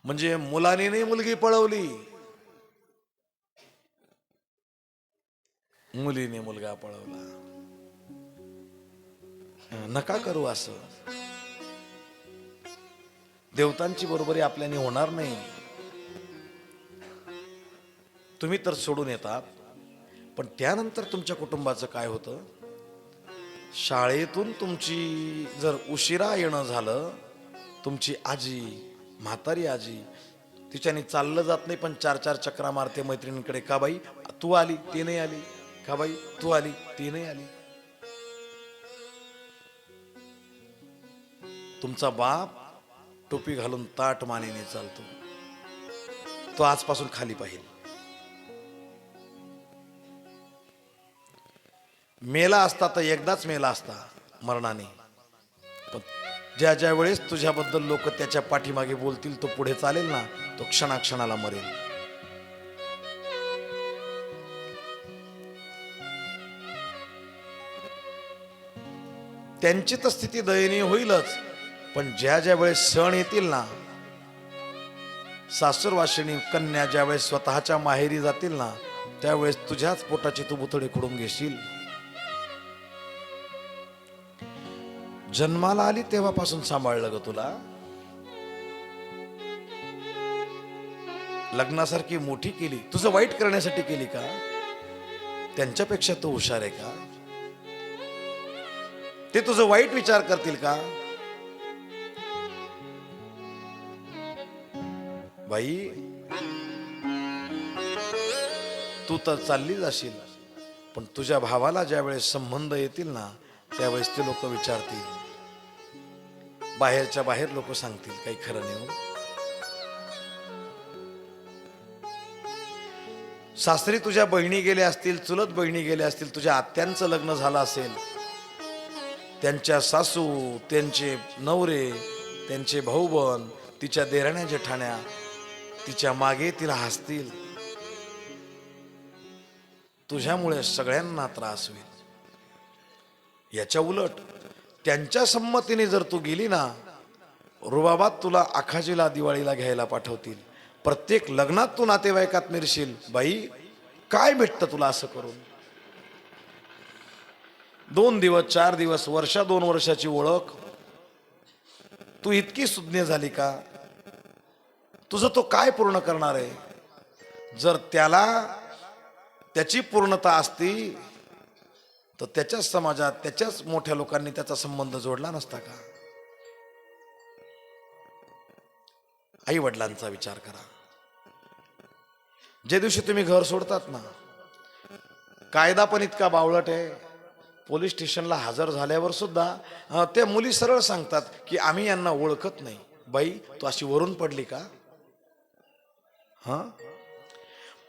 म्हणजे मुलाने नाही मुलगी पळवली, मुलीने मुलगा पळवला. नका करू असं. देवतांची बरोबरी आपल्याने होणार नाही. तुम्ही तर सोडून येतात, पण त्यानंतर तुमच्या कुटुंबाचं काय होतं? शाळेतून तुमची जर उशिरा येणं झालं, तुमची आजी, म्हातारी आजी, तिच्याने चाललं जात नाही, पण 4-4 चक्रा मारते मैत्रिणींकडे. का बाई तू आली, ती नाही आली? का बाई तू आली, ती नाही आली? तुमचा बाप टोपी घालून ताट मानेने चालतो, तो आजपासून खाली पाहिजे. मेला असता तर एकदाच मेला असता मरणाने. पण ज्या ज्या वेळेस तुझ्याबद्दल लोक त्याच्या पाठीमागे बोलतील, तो पुढे चालेल ना, तो क्षणाक्षणाला मरेल. त्यांची तर स्थिती दयनीय होईलच, पण ज्या ज्या वेळेस सण येतील ना, सासूरवाशिणी कन्या ज्या वेळेस स्वतःच्या माहेरी जातील ना, त्यावेळेस तुझ्याच पोटाची तू बुतडे खुडून घेशील. जन्माला आली तेव्हापासून सांभाळलं ग तुला. लग्नासारखी मोठी केली, तुझं वाईट करण्यासाठी केली का? त्यांच्यापेक्षा तू हुशार आहे का? ते तुझं वाईट विचार करतील का? बाई, तू तर चालली जाशील, पण तुझ्या भावाला ज्या वेळेस संबंध येतील ना, त्यावेळेस ते लोक विचारतील, बाहेरच्या बाहेर लोक सांगतील, काही खरं नाही हो. सासरी तुझ्या बहिणी गेल्या असतील, चुलत बहिणी गेल्या असतील, तुझ्या आत्यांचं लग्न झालं असेल, त्यांच्या सासू, त्यांचे नवरे, त्यांचे भाऊबंद, तिच्या देराण्या जेठाण्या तिच्या मागे तिला हसतील. तुझ्यामुळे सगळ्यांना त्रास होईल. याच्या उलट त्यांच्या संमतीने जर तू गेली ना, रुबाबात तुला आखाजीला दिवाळीला घ्यायला पाठवतील. प्रत्येक लग्नात तू नातेवाईकात मिरशील. बाई, काय भेटतं तुला असं करून? 2 दिवस 4 दिवस, वर्षा 2 वर्षाची ओळख, तू इतकी सुज्ञ झाली का? तुझं तो काय पूर्ण करणार आहे? जर त्याला त्याची पूर्णता असती तर त्याच्याच समाजात, त्याच्याच मोठ्या लोकांनी त्याचा संबंध जोडला नसता का? आई वडिलांचा विचार करा. ज्या दिवशी तुम्ही घर सोडतात ना, कायदा पण इतका बावळट आहे. पोलीस स्टेशनला हजर झाल्यावर सुद्धा त्या मुली सरळ सांगतात की आम्ही यांना ओळखत नाही. बाई, तू अशी वरून पडली का?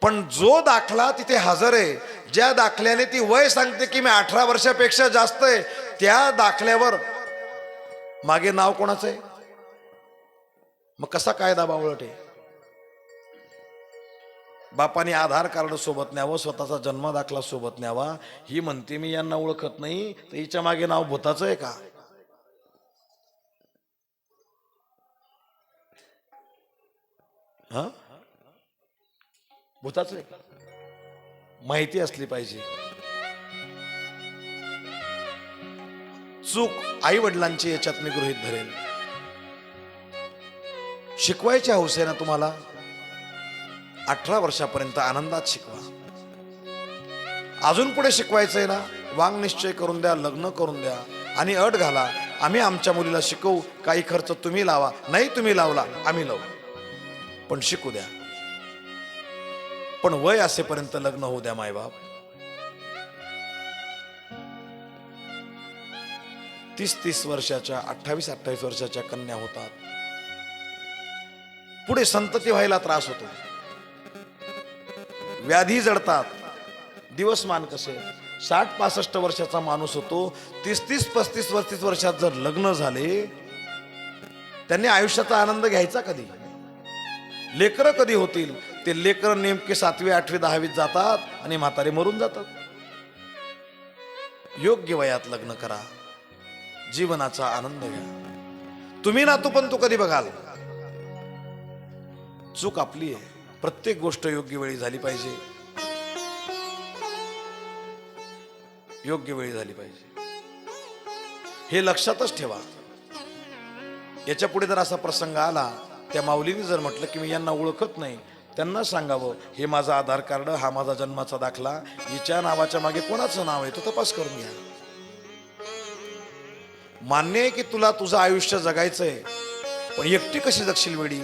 पण जो दाखला तिथे हजर आहे, ज्या दाखल्याने ती वय सांगते की मी 18 वर्षापेक्षा जास्त आहे, त्या दाखल्यावर मागे नाव कोणाचं आहे? मग कसा कायदा बावळट आहे? बापाने आधार कार्ड सोबत न्यावं, स्वतःचा जन्म दाखला सोबत न्यावा. ही म्हणते मी यांना ओळखत नाही, तर हिच्या मागे नाव भूताचं आहे का? भूताचं आहे का? माहिती असली पाहिजे. चूक आई वडिलांची याच्यात मी गृहीत धरेल. शिकवायच्या हौसेनं तुम्हाला 18 वर्षापर्यंत आनंदात शिकवा. अजून पुढे शिकवायचंय ना, वांग निश्चय करून द्या, लग्न करून द्या आणि अट घाला, आम्ही आमच्या मुलीला शिकवू, काही खर्च तुम्ही लावा. नाही तुम्ही लावला, आम्ही लावू, पण शिकू द्या. पण वय असेपर्यंत लग्न होऊ द्या. मायबाप 30-30 वर्षाच्या, 28-28 वर्षाच्या कन्या होतात. पुढे संतती व्हायला त्रास होतो, व्याधी जडतात. दिवसमान कसे 60-65 वर्षाचा माणूस होतो, 30-35 वर्षात जर लग्न झाले, त्यांनी आयुष्याचा आनंद घ्यायचा कधी? लेकरं कधी होतील? ते लेकरं नेमके 7वी 8वी 10वीत जातात आणि म्हातारे मरून जातात. योग्य वयात लग्न करा, जीवनाचा आनंद घ्या. तुम्ही नातू पण तू कधी बघाल? चूक आपली आहे. प्रत्येक गोष्ट योग्य वेळी झाली पाहिजे, योग्य वेळी झाली पाहिजे, हे लक्षातच ठेवा. याच्या पुढे जर असा प्रसंग आला, त्या माऊलीने जर म्हटलं की मी यांना ओळखत नाही, त्यांना सांगावं, हे माझा आधार कार्ड, हा माझा जन्माचा दाखला, हिच्या नावाच्या मागे कोणाचं नाव आहे तो तपास करून घ्या. मान्य आहे की तुला तुझं आयुष्य जगायचंय, पण एकटी कशी जगशील वेडी?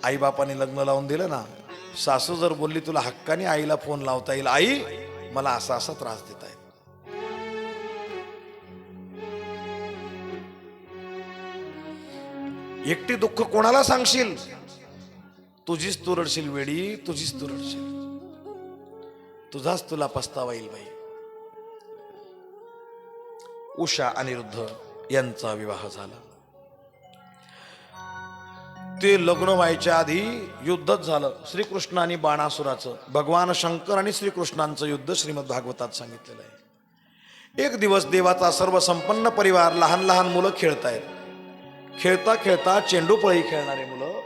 आई बापाने लग्न लावून दिलं ना, सासू जर बोलली तुला हक्काने आईला फोन लावता येईल, आई मला असा असा त्रास देत आहे, एकटी दुःख कोणाला सांगशील? तुझीच तू रडशील वेडी, तुझीच तू रडशील, तुझाच तुला पस्तावा येईल. बाई, उषा अनिरुद्ध यांचा विवाह झाला. ते लग्न व्हायच्या आधी युद्धच झालं, श्रीकृष्ण आणि बाणासुराचं. भगवान शंकर आणि श्रीकृष्णांचं युद्ध श्रीमद भागवतात सांगितलेलं आहे. एक दिवस देवाचा सर्व संपन्न परिवार, लहान लहान मुलं खेळतायत. खेळता खेळता चेंडूपळी खेळणारे मुलं,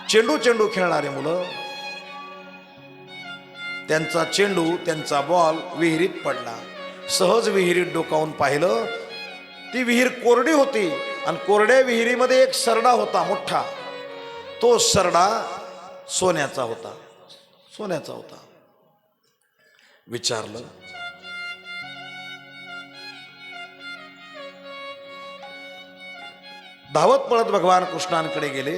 चेंडू चेंडू खेळणारे मुलं, त्यांचा चेंडू, त्यांचा बॉल विहिरीत पडला. सहज विहिरीत डोकावून पाहिलं, ती विहीर कोरडी होती आणि कोरड्या विहिरीमध्ये एक सरडा होता मोठा. तो सरडा सोन्याचा होता, सोन्याचा होता. विचारलं, धावत पळत भगवान कृष्णांकडे गेले.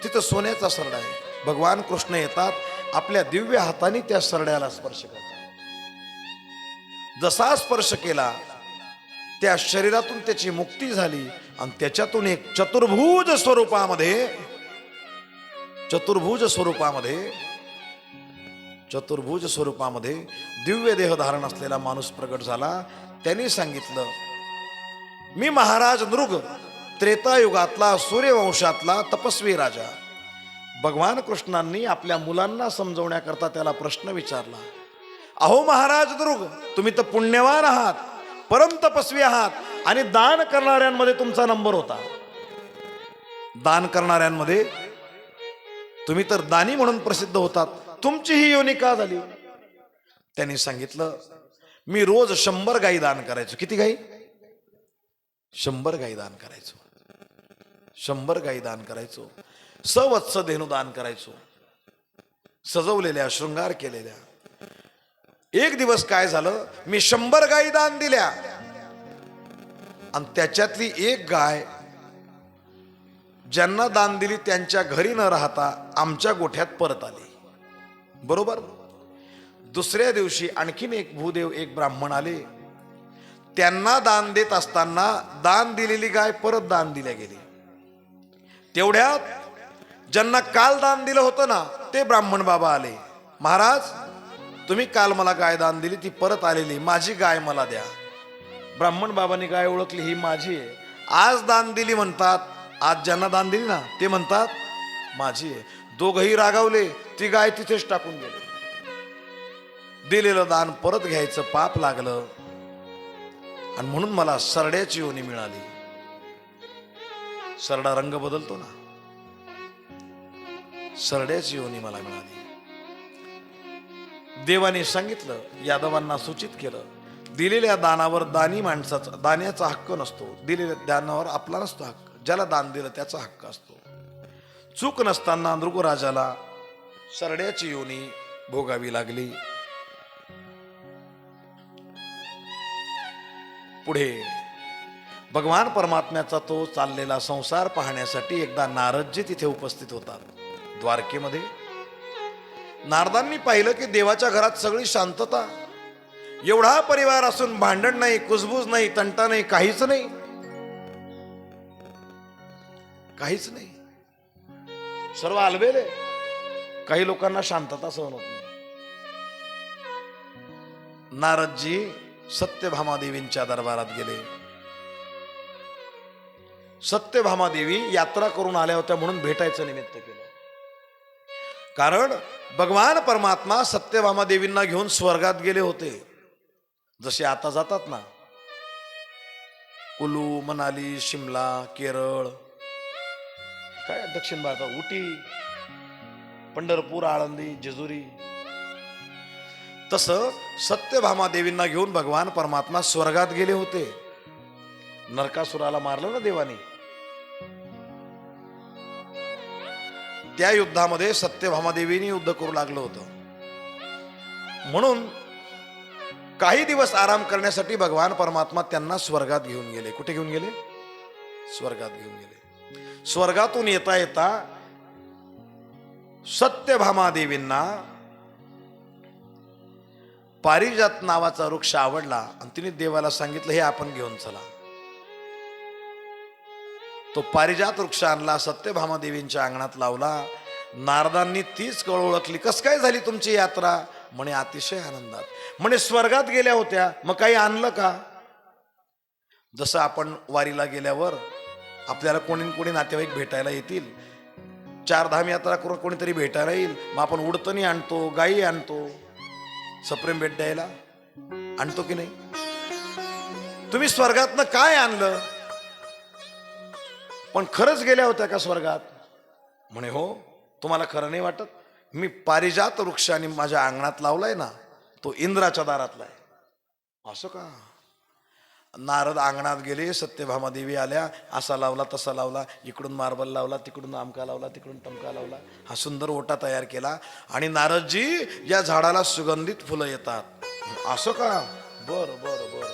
तिथं सोन्याचा सरडा आहे. भगवान कृष्ण येतात, आपल्या दिव्य हाताने त्या सरड्याला स्पर्श करतात. जसा स्पर्श केला, त्या शरीरातून त्याची मुक्ती झाली आणि त्याच्यातून एक चतुर्भुज स्वरूपामध्ये दिव्य देह धारण असलेला माणूस प्रगट झाला. त्यांनी सांगितलं, मी महाराज नृग, त्रेतायुगातला सूर्यवंशातला तपस्वी राजा. भगवान कृष्णांनी आपल्या मुलांना समजवण्याकरता त्याला प्रश्न विचारला. अहो महाराज नृग, तुम्ही तर पुण्यवान आहात, परम तपस्वी आहात आणि दान करणाऱ्यांमध्ये तुमचा नंबर होता. दान करणाऱ्यांमध्ये तुम्ही तर दानी म्हणून प्रसिद्ध होतात. तुमची ही योनी का झाली? त्यांनी सांगितलं, मी रोज 100 गायी दान करायचो. किती गायी? 100 गायी दान करायचो. 100 गायी दान करायचो. सवत्स धेनू दान करायचो, सजवलेल्या, शृंगार केलेल्या. एक दिवस काय झालं, मी 100 गायी दान दिल्या आणि त्याच्यातली एक गाय ज्यांना दान दिली त्यांच्या घरी न राहता आमच्या गोठ्यात परत आली. बरोबर. दुसऱ्या दिवशी आणखीन एक भूदेव, एक ब्राह्मण आले. त्यांना दान देत असताना दान दिलेली गाय परत दान दिल्या गेली. तेवढ्यात ज्यांना काल दान दिलं होतं ना, ते ब्राह्मण बाबा आले. महाराज, तुम्ही काल मला गाय दान दिली, ती परत आलेली, माझी गाय मला द्या. ब्राह्मण बाबांनी गाय ओळखली, ही माझी आहे. आज दान दिली म्हणतात, आज ज्यांना दान दिली ना ते म्हणतात माझी आहे. दोघही रागावले, ती गाय तिथेच टाकून गेले. दिलेलं दान परत घ्यायचं पाप लागलं आणि म्हणून मला सरड्याची योनी मिळाली. सरडा रंग बदलतो ना, सरड्याची योनी मला मिळाली. देवाने सांगितलं, यादवांना सूचित केलं, दिलेल्या दानावर दानी माणसाचा, दान्याचा हक्क नसतो. दिलेल्या दानावर आपला नसतो हक्क, ज्याला दान दिलं त्याचा हक्क असतो. चूक नसताना नृगराजाला सरड्याची योनी भोगावी लागली. पुढे भगवान परमात्म्याचा तो चाललेला संसार पाहण्यासाठी एकदा नारदजी तिथे उपस्थित होतात द्वारकेमध्ये. नारदांनी पाहिलं की देवाच्या घरात सगळी शांतता, एवढा परिवार असून भांडण नाही, कुजबूज नाही, तंटा नाही, काहीच नाही, काहीच नाही. सर्व आलबेले. काही लोकांना शांतता सहन होत नाही. नारदजी सत्यभामादेवींच्या दरबारात गेले. सत्यभामादेवी यात्रा करून आल्या होत्या म्हणून भेटायचं निमित्त केलं. कारण भगवान परमात्मा सत्यभामादेवींना घेऊन स्वर्गात गेले होते. जसे आता जातात ना, कुलू, मनाली, शिमला, केरळ, काय दक्षिण भारतात उटी, पंढरपूर, आळंदी, जेजुरी, तसं सत्यभामादेवींना घेऊन भगवान परमात्मा स्वर्गात गेले होते. नरकासुराला मारलं ना देवाने. त्या युद्धामध्ये सत्यभामादेवीने युद्ध करू लागलं होतं. म्हणून काही दिवस आराम करण्यासाठी भगवान परमात्मा त्यांना स्वर्गात घेऊन गेले. कुठे घेऊन गेले? स्वर्गात घेऊन गेले. स्वर्गातून येता येता सत्यभामादेवींना पारिजात नावाचा वृक्ष आवडला आणि तिने देवाला सांगितलं, हे आपण घेऊन चला. तो पारिजात वृक्ष आणला, सत्यभामादेवींच्या अंगणात लावला. नारदांनी तीच कळ ओळखली. कस काय झाली तुमची यात्रा? म्हणे अतिशय आनंदात. म्हणे स्वर्गात गेल्या होत्या, मग काही आणलं का? जसं आपण वारीला गेल्यावर आपल्याला कोणी नातेवाईक भेटायला येतील, 4 धाम यात्रा करून कोणीतरी भेटायला येईल, मग आपण उडतणी आणतो, गायी आणतो, सप्रेम भेट द्यायला. आणतो की नाही? तुम्ही स्वर्गातनं काय आणलं? पण खरंच गेल्या होत्या का स्वर्गात? म्हणे हो. तुम्हाला खरं नाही वाटत? मी पारिजात वृक्ष आणि माझ्या अंगणात लावलाय ना, तो इंद्राच्या दारातला आहे. असं का? नारद अंगणात गेले, सत्यभामा देवी आल्या, असा लावला तसा लावला, इकडून मार्बल लावला, तिकडून आमका लावला, तिकडून तमका लावला, हा सुंदर ओटा तयार केला. आणि नारदजी, या झाडाला सुगंधित फुलं येतात. असं का? बर बर बर.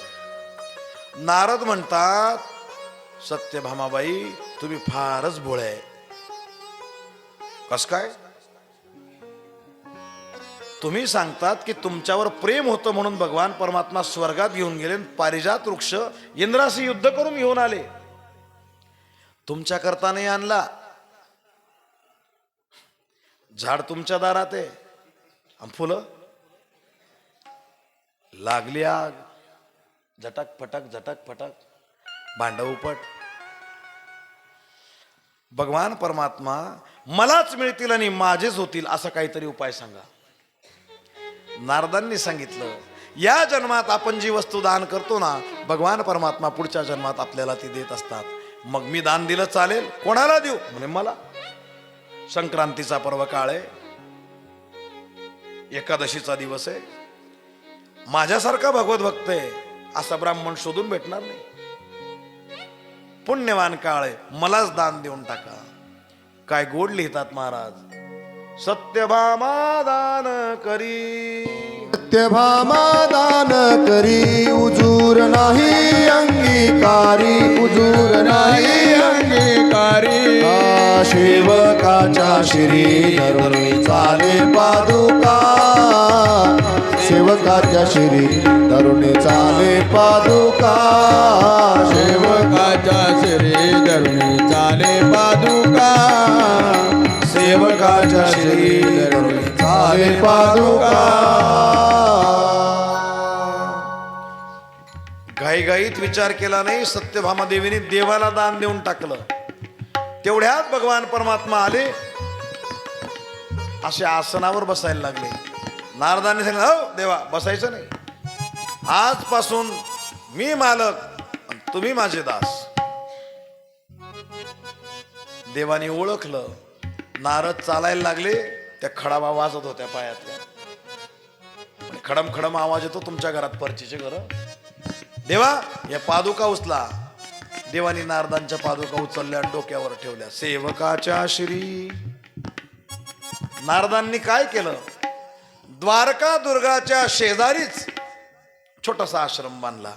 नारद म्हणतात, सत्यभामाबाई तुम्ही फारच भोळे आहे. कस काय? तुम्ही सांगतात की तुमच्यावर प्रेम होतं म्हणून भगवान परमात्मा स्वर्गात घेऊन गेले, पारिजात वृक्ष इंद्राशी युद्ध करून घेऊन आले. तुमच्या करता नाही आणला. झाड तुमच्या दारात आहे, फुलं लागली आग, झटक फटक झटक फटक, भांड उपट. भगवान परमात्मा मलाच मिळतील आणि माझेच होतील असा काहीतरी उपाय सांगा. नारदांनी सांगितलं, या जन्मात आपण जी वस्तू दान करतो ना, भगवान परमात्मा पुढच्या जन्मात आपल्याला ती देत असतात. मग मी दान दिलं चालेल? कोणाला देऊ? म्हणे मला. संक्रांतीचा पर्व काळ आहे, एकादशीचा दिवस आहे, माझ्यासारखा भगवत भक्त आहे असा ब्राह्मण शोधून भेटणार नाही. पुण्यवान काळ आहे, मलाच दान देऊन टाका. काय गोड लिहितात महाराज. सत्यभामा दान करी, सत्यभामा दान करी, उजूर नाही अंगीकारी, उजूर नाही अंगीकारी. सेवकाच्या शिरी धरुणी चाले पादुका, सेवकाच्या शिरी धरुणी चाले पादुका, सेवकाच्या शिरी धरुणी चाले पादुका, सेवकाच्या श्री धरुणी चाले पादुका. घाईघाईत विचार केला नाही, सत्यभामा देवीने देवाला दान देऊन टाकलं. तेवढ्यात भगवान परमात्मा आले, असे आसनावर बसायला लागले. नारदांनी सांगितलं, हो देवा बसायचं नाही, आजपासून मी मालक, तुम्ही माझे दास. देवाने ओळखलं. नारद चालायला लागले, त्या खडावा वाजत होत्या पायातल्या. खडम खडम आवाज येतो तुमच्या घरात परचीचे घर. देवा या पादुका उचला. देवानी नारदांच्या पादुका उचलल्या, डोक्यावर ठेवल्या. सेवकाच्या श्री. नारदांनी काय केलं? द्वारका दुर्गाच्या शेजारीच छोटासा आश्रम बांधला,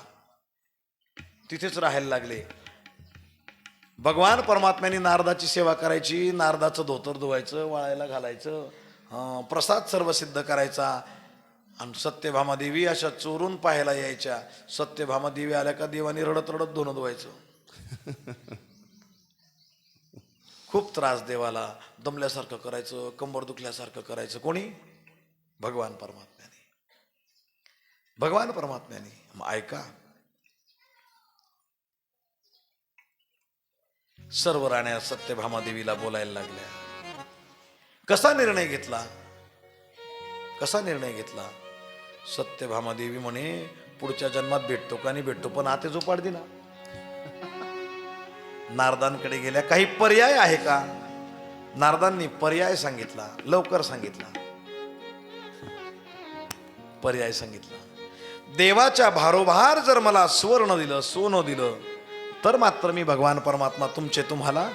तिथेच राहायला लागले. भगवान परमात्म्याने नारदाची सेवा करायची, नारदाचं धोतर धुवायचं, वाळायला घालायचं, प्रसाद सर्व सिद्ध करायचा. आणि सत्यभामा देवी अशा चोरून पाहायला यायच्या. सत्यभामा देवी आल्या का देवानी रडत रडत धुणं धुवायचं. खूप त्रास देवाला, दमल्यासारखं करायचं, कंबर दुखल्यासारखं करायचं. कोणी? भगवान परमात्म्याने. भगवान परमात्म्याने. मग ऐका, सर्व राण्या सत्यभामा देवीला बोलायला लागल्या. कसा निर्णय घेतला? कसा निर्णय घेतला? सत्यभामा देवी म्हणे, पुढच्या जन्मात भेटतो का नाही भेटतो, पण आते जो पाड दिला. नारदांकडे गेल्या, काही पर्याय आहे का? नारदांनी पर्याय सांगितला, लवकर सांगितला. पर्याय सांगितला, देवाच्या भारोभार जर मला सुवर्ण दिलं, सोनं दिलं, तर मात्र मी भगवान परमात्मा तुमचे तुम्हाला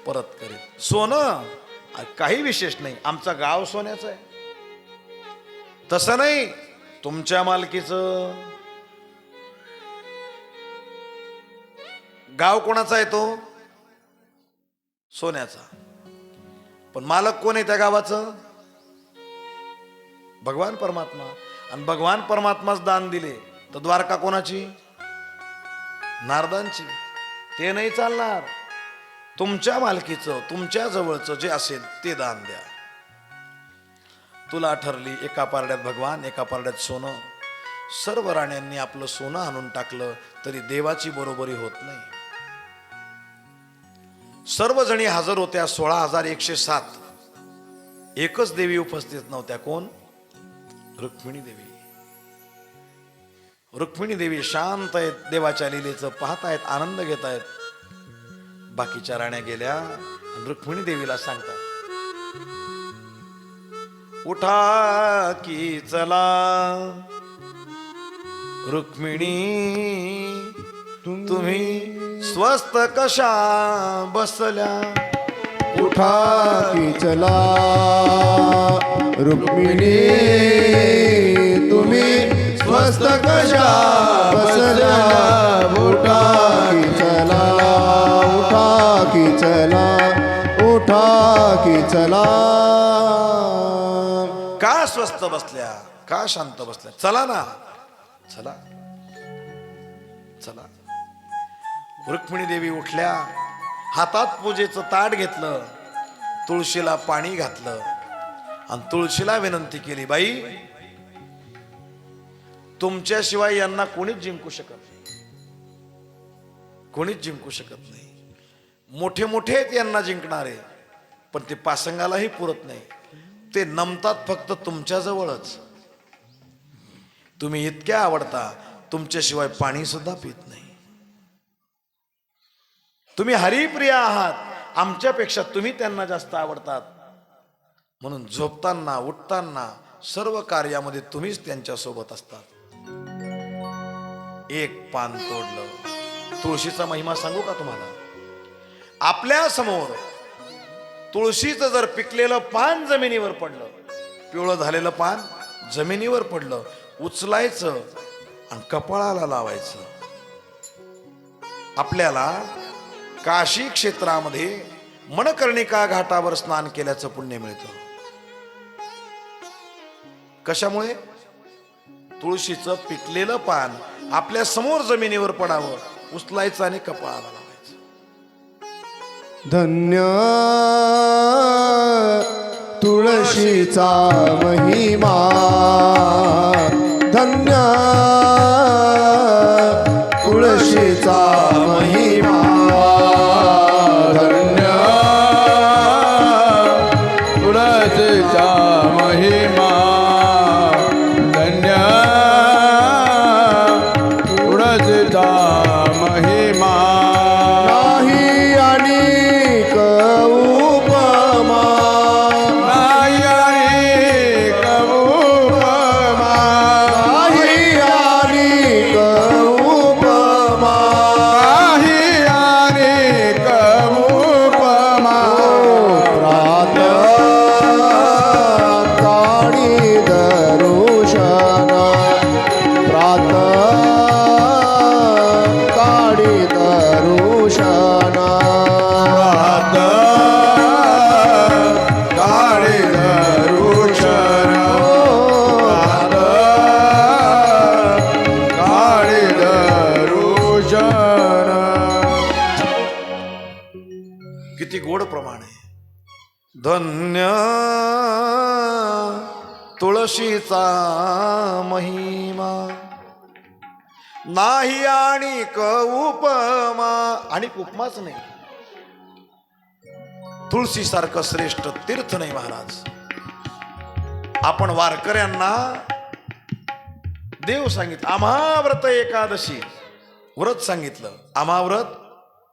परत करेन. सोनं काही विशेष नाही, आमचं गाव सोन्याचं आहे. तसं नाही, तुमच्या मालकीचं. गाव कोणाचा आहे? तो सोन्याचा. पण मालक कोण आहे त्या गावाचं? भगवान परमात्मा. आणि भगवान परमात्माच दान दिले तर द्वारका कोणाची? नारदांची. ते नाही चालणार. तुमच्या मालकीचं, तुमच्या जवळचं जे असेल ते दान द्या. तुला ठरली. एका पारड्यात भगवान, एका पारड्यात सोनं. सर्व राण्यांनी आपलं सोनं आणून टाकलं तरी देवाची बरोबरी होत नाही. सर्वजणी हजर होत्या, 16,107. एकच देवी उपस्थित नव्हत्या. कोण? रुक्मिणी देवी. रुक्मिणी देवी शांत आहेत, देवाच्या लीलेचं पाहत आहेत, आनंद घेत आहेत. बाकीच्या राण्या गेल्या आणि रुक्मिणी देवीला सांगतात, उठा की चला रुक्मिणी, तुम्ही स्वस्त कशा बसल्या. उठा की चला रुक्मिणी, तुम्ही स्वस्त कशा बसल्या. उठा की चला, उठा की चला, उठा की चला. का स्वस्त बसल्या, का शांत बसल्या? चला ना, चला चला. रुक्मिणी देवी उठल्या, हातात पूजेचं ताट घेतलं, तुळशीला पाणी घातलं आणि तुळशीला विनंती केली, बाई तुमच्याशिवाय यांना कोणीच जिंकू शकत नाही, कोणीच जिंकू शकत नाही. मोठे मोठे आहेत यांना जिंकणारे, पण ते पासंगालाही पुरत नाही. ते नमतात फक्त तुमच्या जवळच. तुम्ही इतक्या आवडता, तुमच्याशिवाय पाणी सुद्धा पित नाही. तुम्ही हरिप्रिय आहात, आमच्यापेक्षा तुम्ही त्यांना जास्त आवडतात. म्हणून झोपताना उठताना सर्व कार्यामध्ये तुम्हीच त्यांच्या सोबत असतात. एक पान तोडलं. तुळशीचा महिमा सांगू का तुम्हाला? आपल्या समोर तुळशीचं जर पिकलेलं पान जमिनीवर पडलं, पिवळं झालेलं पान जमिनीवर पडलं, उचलायचं आणि कपाळाला लावायचं. आपल्याला काशी क्षेत्रामध्ये मणकर्णिका घाटावर स्नान केल्याचं पुण्य मिळतं. कशामुळे? तुळशीचं पिकलेलं पान आपल्या समोर जमिनीवर पडावं, उचलायचं आणि कपाळाला लावायचं. धन्य तुळशीचा महिमा, धन्य तुळशीचा महिमा. धन्य तुळशीचा महिमा, धन्य तुळशीचा महिमा. नाही अनेक उपमा, नाही अनेक उपमा, नाही अनेक उपमा. नाही अनेक उपमा. प्रात काळी दर्शन, प्रात काळी दर्शन. काळे दरुशन, काळे दरुशन. किती गोड प्रमाण आहे. धन्य तुळशीचा महिमा, नाही आणि उपमा. आणि उपमाच नाही, तुळशी सारखं श्रेष्ठ तीर्थ नाही महाराज. आपण वारकऱ्यांना देव सांगितलं, आम्हाव्रत एकादशी व्रत सांगितलं. आम्हाव्रत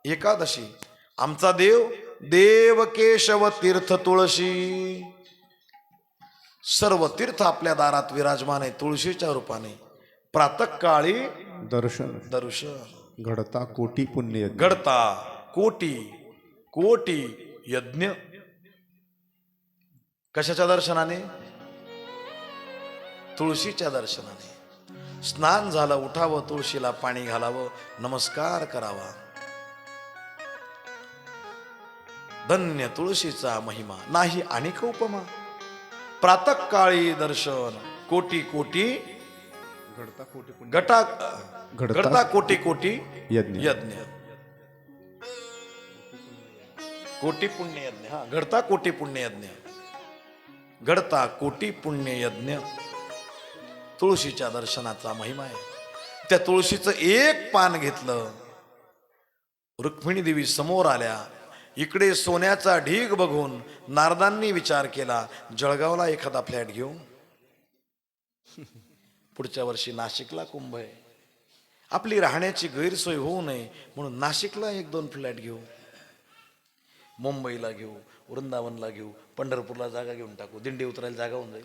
एकादशी. आमचा देव देव केशव तीर्थ तुळशी. सर्व तीर्थ आपल्या दारात विराजमान आहे तुळशीच्या रूपाने. प्रातःकाळी दर्शन दर्शन घडता कोटी पुण्य. घडता कोटी कोटी यज्ञ. कशाच्या दर्शनाने? तुळशीच्या दर्शनाने. स्नान झालं, उठावं, तुळशीला पाणी घालावं, नमस्कार करावा. धन्य तुळशीचा महिमा, नाही अनेक उपमा. प्रातःकाळी दर्शन, कोटी कोटी घडता कोटी पुण्य. घडता कोटी कोटी यज्ञ. यज्ञ. कोटी पुण्य यज्ञ. हा, घडता कोटी पुण्य यज्ञ. घडता कोटी पुण्य यज्ञ. तुळशीच्या दर्शनाचा महिमा आहे. त्या तुळशीचं एक पान घेतलं, रुक्मिणी देवी समोर आल्या. इकडे सोन्याचा ढीग बघून नारदांनी विचार केला, जळगावला एखादा फ्लॅट घेऊ. पुढच्या वर्षी नाशिकला कुंभ आहे, आपली राहण्याची गैरसोय होऊ नये म्हणून नाशिकला 1-2 फ्लॅट घेऊ, मुंबईला घेऊ, वृंदावनला घेऊ, पंढरपूरला जागा घेऊन टाकू, दिंडी उतरायला जागा होऊन जाईल.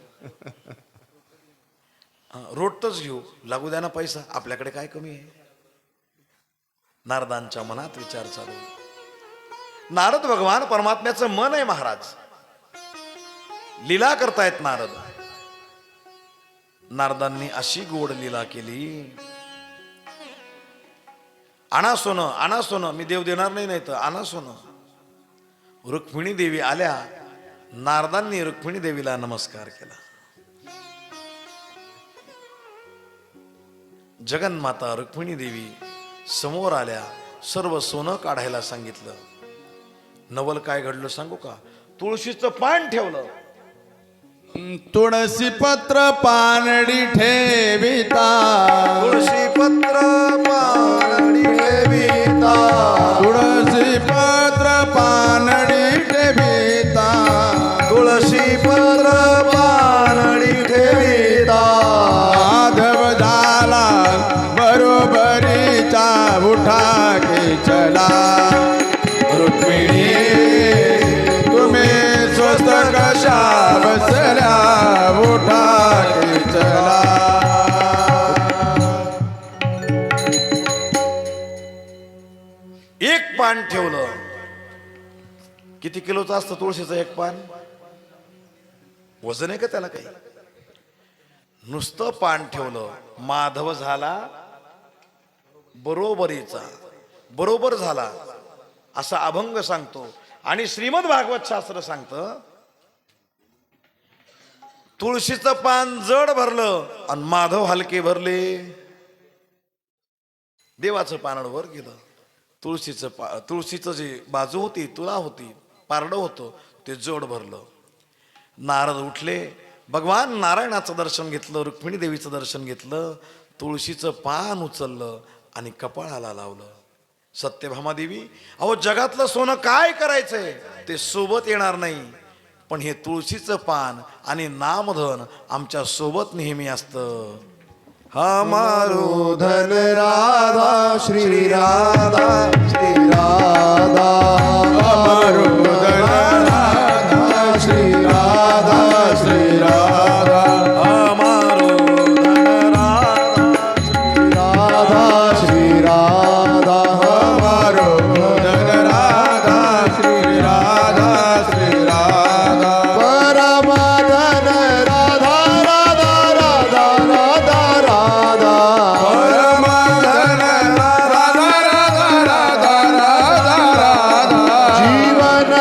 रोडतच घेऊ, लागू द्या ना पैसा, आपल्याकडे काय कमी आहे. नारदांच्या मनात विचार चालू. नारद भगवान परमात्म्याचं मन आहे महाराज, लीला करतायत नारद. नारदांनी अशी गोड लीला केली. आणा सोनं, आणा सोनं, मी देव देणार नाही तर आणा सोनं. रुक्मिणी देवी आल्या, नारदांनी रुक्मिणी देवीला नमस्कार केला. जगन्माता रुक्मिणी देवी समोर आल्या, सर्व सोनं काढायला सांगितलं. नवल काय घडलं सांगू का? तुळशीचं पान ठेवलं. तुळसी पत्र पानडी ठेविता, तुळशी पत्र पानडी ठेविता, तुळसी पत्र पानडी ठेविता, तुळशी पत्र पानडी ठेविता. माधव झाला बरोबरीचा, उठा की चला रुक्मिणी तुम्ही स्वस्त कशा बसल्या, उठा की चला. एक पान ठेवलं. किती किलोचं असतं तुळशीचं एक पान? वजन आहे का त्याला काही? नुसतं पान ठेवलं, माधव झाला बरोबरीचा, बरोबर झाला असा अभंग सांगतो. आणि श्रीमद भागवत शास्त्र सांगतं, तुळशीचं पान जड भरलं आणि माधव हलके भरले. देवाचं पान वर गेलं. तुळशीचं जे बाजू होती, तुळा होती, पारडं होतं, ते जड भरलं. नारद उठले, भगवान नारायणाचं दर्शन घेतलं, रुक्मिणी देवीचं दर्शन घेतलं, तुळशीचं पान उचललं आणि कपाळाला लावलं. सत्यभामा देवी, अहो जगातलं सोनं काय करायचंय ते सोबत येणार नाही, पण हे तुळशीचं पान आणि नामधन आमच्या सोबत नेहमी असतं. हमारो धन राधा श्री राधा श्री राधा, हमारो धन राधा श्री राधा श्री राधा, हमारो धन राधा श्री राधा, हमारो धन राधा श्री राधा श्री राधा, परम धन राधा राधा राधा राधा राधा, परम धन राधा राधा राधा राधा राधा, जीवन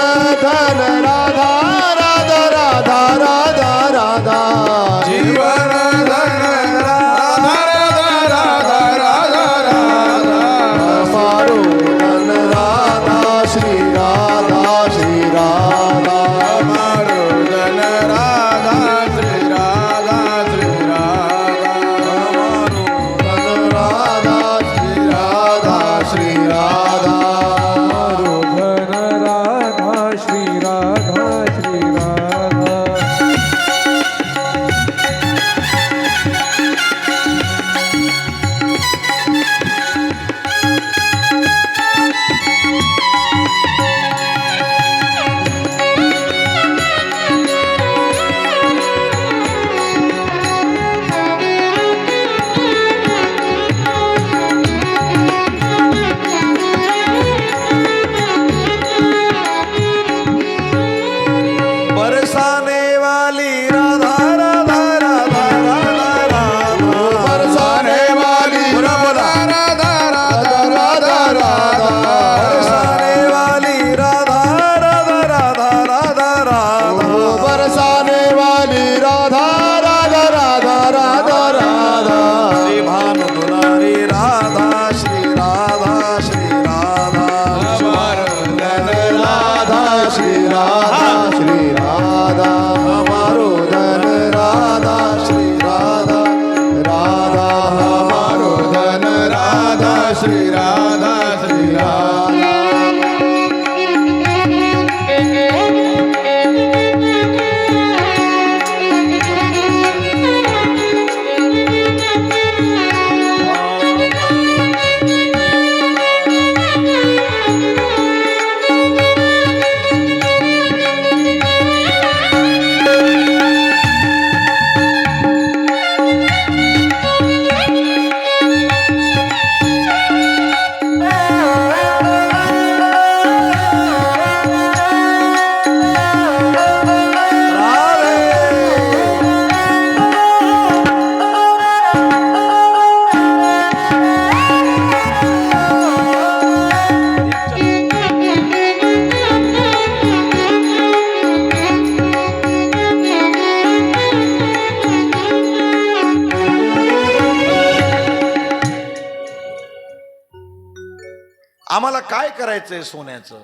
आम्हाला काय करायचंय सोन्याचं?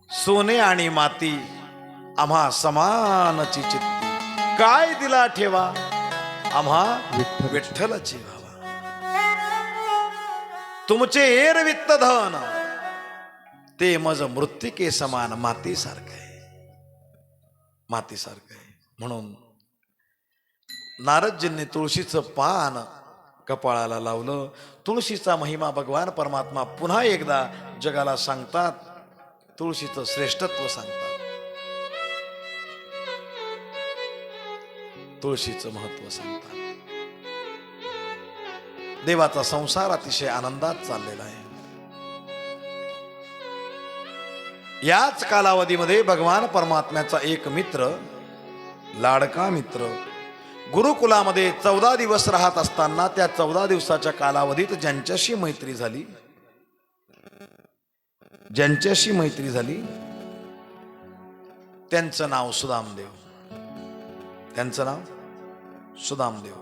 सोने आणि माती आम्हा समानची चित्ती, काय दिला ठेवा आम्हा विठ्ठलाची भावा. तुमचे एरवित्त धन ते मज मृत्तिके समान मातीसारखं आहे, मातीसारखं आहे. म्हणून नारदजींनी तुळशीचं पान कपाळाला लावलं. तुळशीचा महिमा भगवान परमात्मा पुन्हा एकदा जगाला सांगतात, तुळशीचं श्रेष्ठत्व सांगतात, तुळशीचं महत्व सांगतात. देवाचा संसार अतिशय आनंदात चाललेला आहे. याच कालावधीमध्ये भगवान परमात्म्याचा एक मित्र, लाडका मित्र, गुरुकुलामध्ये 14 दिवस राहत असताना त्या 14 दिवसाच्या कालावधीत ज्यांच्याशी मैत्री झाली, ज्यांच्याशी मैत्री झाली त्यांचं नाव सुदामदेव. त्यांचं नाव सुदामदेव.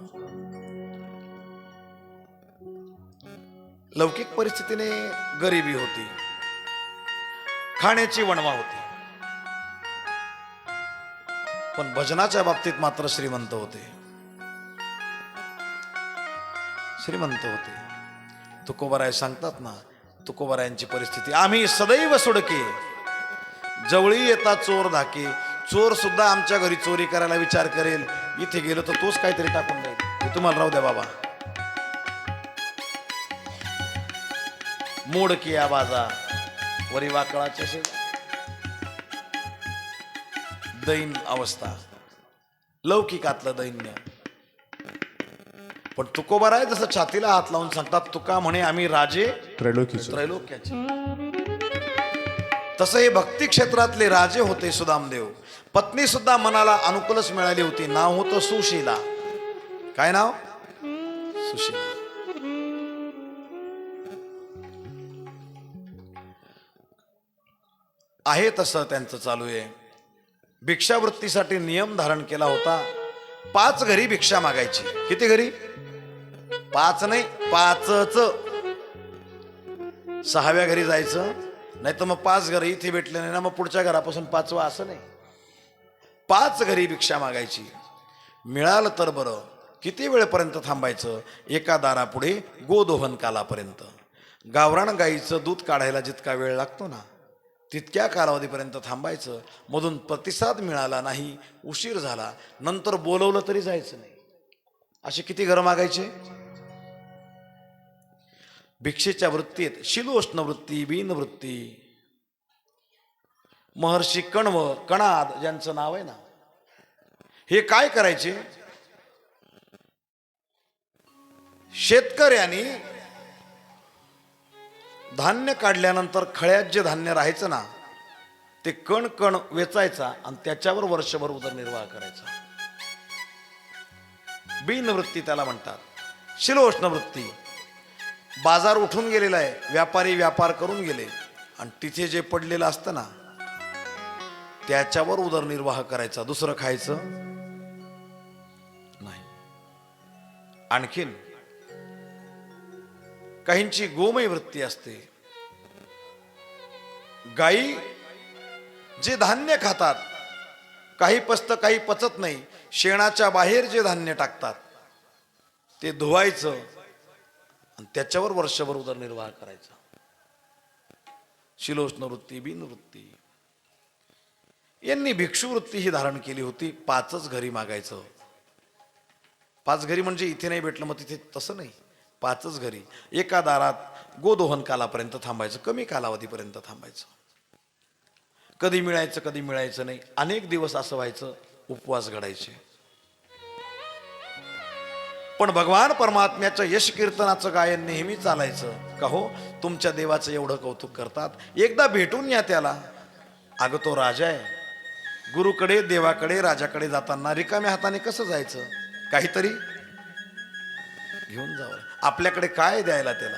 लौकिक परिस्थितीने गरिबी होती, खाण्याची वणवा होती, पण भजनाच्या बाबतीत मात्र श्रीमंत होते, श्रीमंत होते. तुकोबाराय सांगतात ना, तुकोबारायांची परिस्थिती, आम्ही सदैव सुडके जवळी येता चोर धाके. चोर सुद्धा आमच्या घरी चोरी करायला विचार करेल, इथे गेलो तर तोच काहीतरी टाकून जाईल, हे तुम्हाला राहू द्या बाबा. मोड किया बाजा वरी वाकळाच्या शेजा, दैन अवस्था, लौकिकातलं दैन्य. पण तुकोबाराय जसं छातीला हात लावून सांगतात, तुका म्हणे आम्ही राजे त्रैलोक्याचे. तसं हे भक्ती क्षेत्रातले राजे होते सुदामदेव. पत्नी सुद्धा मनाला अनुकूलच मिळाली होती. नाव होतं सुशीला. काय नाव? सुशीला. आहे तसं त्यांचं चालू आहे. भिक्षावृत्तीसाठी नियम धारण केला होता. 5 घरी भिक्षा मागायची. किती घरी? 5 नाही, 5च. 6व्या घरी जायचं, नाही तर मग 5 घर इथे भेटले नाही ना, मग पुढच्या घरापासून 5वा, असं नाही. 5 घरी भिक्षा मागायची. मिळालं तर बरं. किती वेळपर्यंत थांबायचं? एका दारापुढे गोदोहन कालापर्यंत. गावरान गाईचं दूध काढायला जितका वेळ लागतो ना, तितक्या कालावधीपर्यंत थांबायचं. मधून प्रतिसाद मिळाला नाही, उशीर झाला, नंतर बोलवलं तरी जायचं नाही. असे किती घरं मागायचे? भिक्षेच्या वृत्तीत शिलोष्ण वृत्ती, बीन वृत्ती. महर्षी कण्व, कणाद ज्यांचं नाव आहे ना, हे काय करायचे? शेतकऱ्यांनी धान्य काढल्यानंतर खळ्यात जे धान्य राहायचं ना, ते कण कण वेचायचा आणि त्याच्यावर वर्षभर उदरनिर्वाह करायचा. बीन वृत्ती त्याला म्हणतात. शिलोष्ण वृत्ती, बाजार उठून गेलेला आहे, व्यापारी व्यापार करून गेले आणि तिथे जे पडलेलं असतं ना, त्याच्यावर उदरनिर्वाह करायचा, दुसरं खायचं नाही. आणखीन काहींची गोमय वृत्ती असते. गाई जे धान्य खातात, काही पचतं काही पचत नाही, शेणाच्या बाहेर जे धान्य टाकतात ते धुवायचं आणि त्याच्यावर वर्षभर उदरनिर्वाह करायचा. शिलोष्ण वृत्ती, बीन वृत्ती. यांनी भिक्षुवृत्ती ही धारण केली होती. 5च घरी मागायचं. 5 घरी म्हणजे इथे नाही भेटलं मग तिथे, तसं नाही. 5च घरी एका दारात गोदोहन कालापर्यंत थांबायचं, कमी कालावधीपर्यंत थांबायचं. कधी मिळायचं कधी मिळायचं नाही. अनेक दिवस असं व्हायचं, उपवास घडायचे. पण भगवान परमात्म्याच्या यश कीर्तनाचं गायन नेहमी चालायचं. का हो, तुमच्या देवाचं एवढं कौतुक करतात, एकदा भेटून या त्याला. अगं तो राजा आहे. गुरुकडे, देवाकडे, राजाकडे जाताना रिकाम्या हाताने कसं जायचं? काहीतरी घेऊन जावं. आपल्याकडे काय द्यायला त्याला?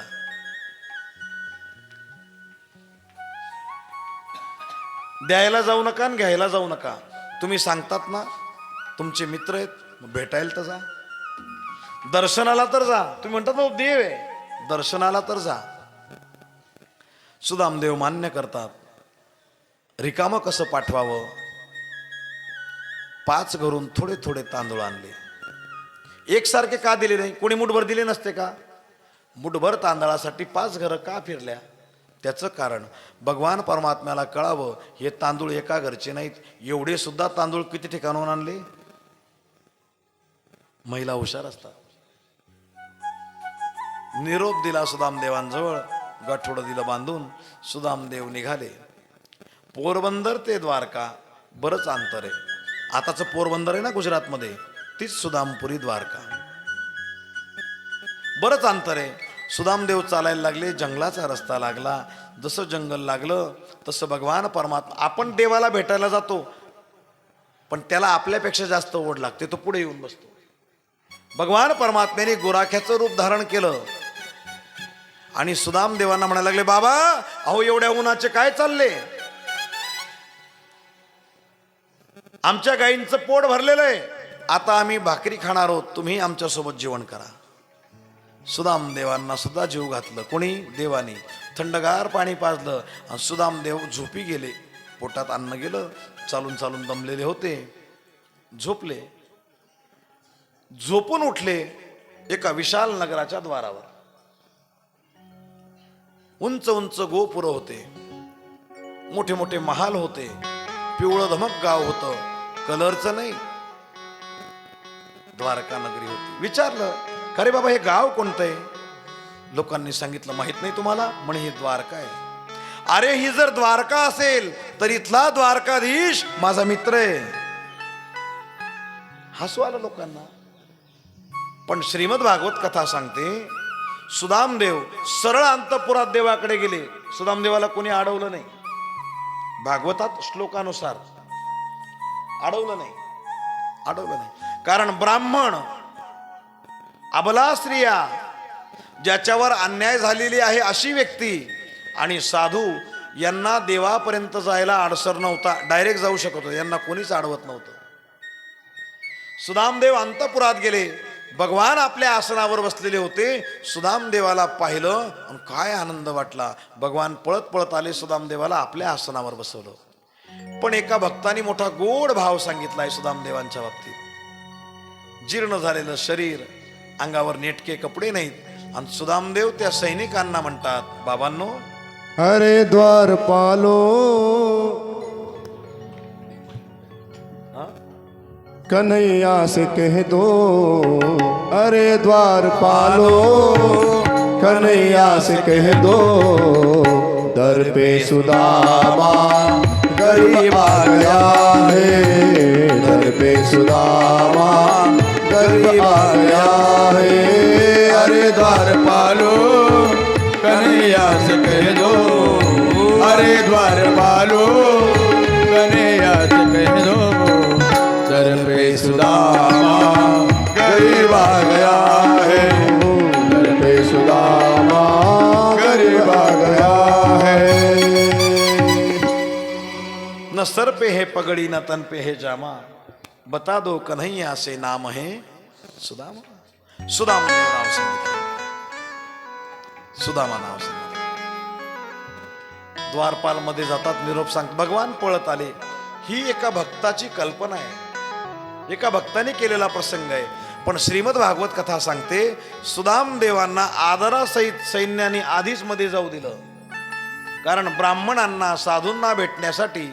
द्यायला जाऊ नका आणि घ्यायला जाऊ नका. तुम्ही सांगतात ना तुमचे मित्र आहेत, भेटायला तर जा, दर्शनाला तर जा. तुम्ही म्हणतात तो देव आहे, दर्शनाला तर जा. सुदामदेव मान्य करतात. रिकामं कसं पाठवावं? 5 घरून थोडे थोडे तांदूळ आणले. एकसारखे का दिले नाही? कोणी मुठभर दिले नसते का? मुठभर तांदळासाठी 5 घरं का फिरल्या? त्याचं कारण भगवान परमात्म्याला कळावं, हे तांदूळ एका घरचे नाहीत. एवढे सुद्धा तांदूळ किती ठिकाणाहून आणले? महिला हुशार असतात. निरोप दिला सुदामदेवांजवळ, गठोडं दिलं बांधून. सुदामदेव निघाले. पोरबंदर ते द्वारका बरंच अंतर आहे. आताचं पोरबंदर आहे ना गुजरातमध्ये, तीच सुदामपुरी द्वारका. बरंच अंतर आहे. सुदामदेव चालायला लागले. जंगलाचा रस्ता लागला. जसं जंगल लागलं तसं भगवान परमात्मा, आपण देवाला भेटायला जातो पण त्याला आपल्यापेक्षा जास्त ओढ लागते, तो पुढे येऊन बसतो. भगवान परमात्म्याने गुराख्याचं रूप धारण केलं आणि सुदामदेवांना म्हणायला लागले, बाबा अहो एवढ्या उन्हाचे काय चालले? आमच्या गायींचं पोट भरलेलं आहे, आता आम्ही भाकरी खाणार आहोत, तुम्ही आमच्यासोबत जेवण करा. सुदामदेवांना सुद्धा जीव घातलं. कोणी? देवानी. थंडगार पाणी पाजलं आणि सुदामदेव झोपी गेले. पोटात अन्न गेलं. चालून चालून दमलेले होते, झोपले. झोपून उठले एका विशाल नगराच्या द्वारावर. उंच उंच गोपुर होते, मोठे मोठे महाल होते, पिवळं धमक गाव होतं, कलरचं नाही. द्वारका नगरी होती. विचारलं, खरे बाबा हे गाव कोणतं आहे? लोकांनी सांगितलं, माहित नाही तुम्हाला? म्हणे ही द्वारका आहे. अरे ही जर द्वारका असेल तर इथला द्वारकाधीश माझा मित्र आहे. हसू आलं लोकांना. पण श्रीमद भागवत कथा सांगते, सुदामदेव सरळ अंतपुरात देवाकडे गेले. सुदामदेवाला कोणी अडवलं नाही. भागवतात श्लोकानुसार अडवलं नाही. कारण ब्राह्मण, अबला स्त्रिया, ज्याच्यावर अन्याय झालेली आहे अशी व्यक्ती आणि साधू यांना देवापर्यंत जायला अडसर नव्हता. डायरेक्ट जाऊ शकत होते, यांना कोणीच अडवत नव्हतं. सुदामदेव अंतपुरात गेले. भगवान आपल्या आसनावर बसलेले होते. सुदामदेवाला पाहिलं आणि काय आनंद वाटला. भगवान पळत पळत आले, सुदामदेवाला आपल्या आसनावर बसवलं. पण एका भक्तानी मोठा गोड भाव सांगितलाय सुदामदेवांच्या बाबतीत. जीर्ण झालेलं शरीर, अंगावर नेटके कपडे नाहीत आणि सुदामदेव त्या सैनिकांना म्हणतात, बाबांनो, अरे द्वारपालो कन्हैया से कह दो, अरे द्वारपालो कन्हैया से कह दो, दर पे सुदामा गरीब आ गया है, दर पे सुदामा गरीब आ गया है, अरे द्वारपालो कन्हैया से कह दो, अरे द्वारपालो कन्हैया से कह दो, दर पे सुदामा गरीब आ गया है, दर पे सुदामा गरीब आ गया है. न सर पे है पगड़ी न तन पे है जामा, बता दो कन्हैया से नाम है सुदामा. सुदामदेव नाव सांगितलं. सुदामा नाव सांगितलं. द्वारपाल मध्ये जातात, निरोप सांगतात. भगवान पळत आले. ही एका भक्ताची कल्पना आहे, एका भक्ताने केलेला प्रसंग आहे. पण श्रीमद भागवत कथा सांगते, सुदामदेवांना आदरासहित सैन्याने आधीच मध्ये जाऊ दिलं. कारण ब्राह्मणांना, साधूंना भेटण्यासाठी,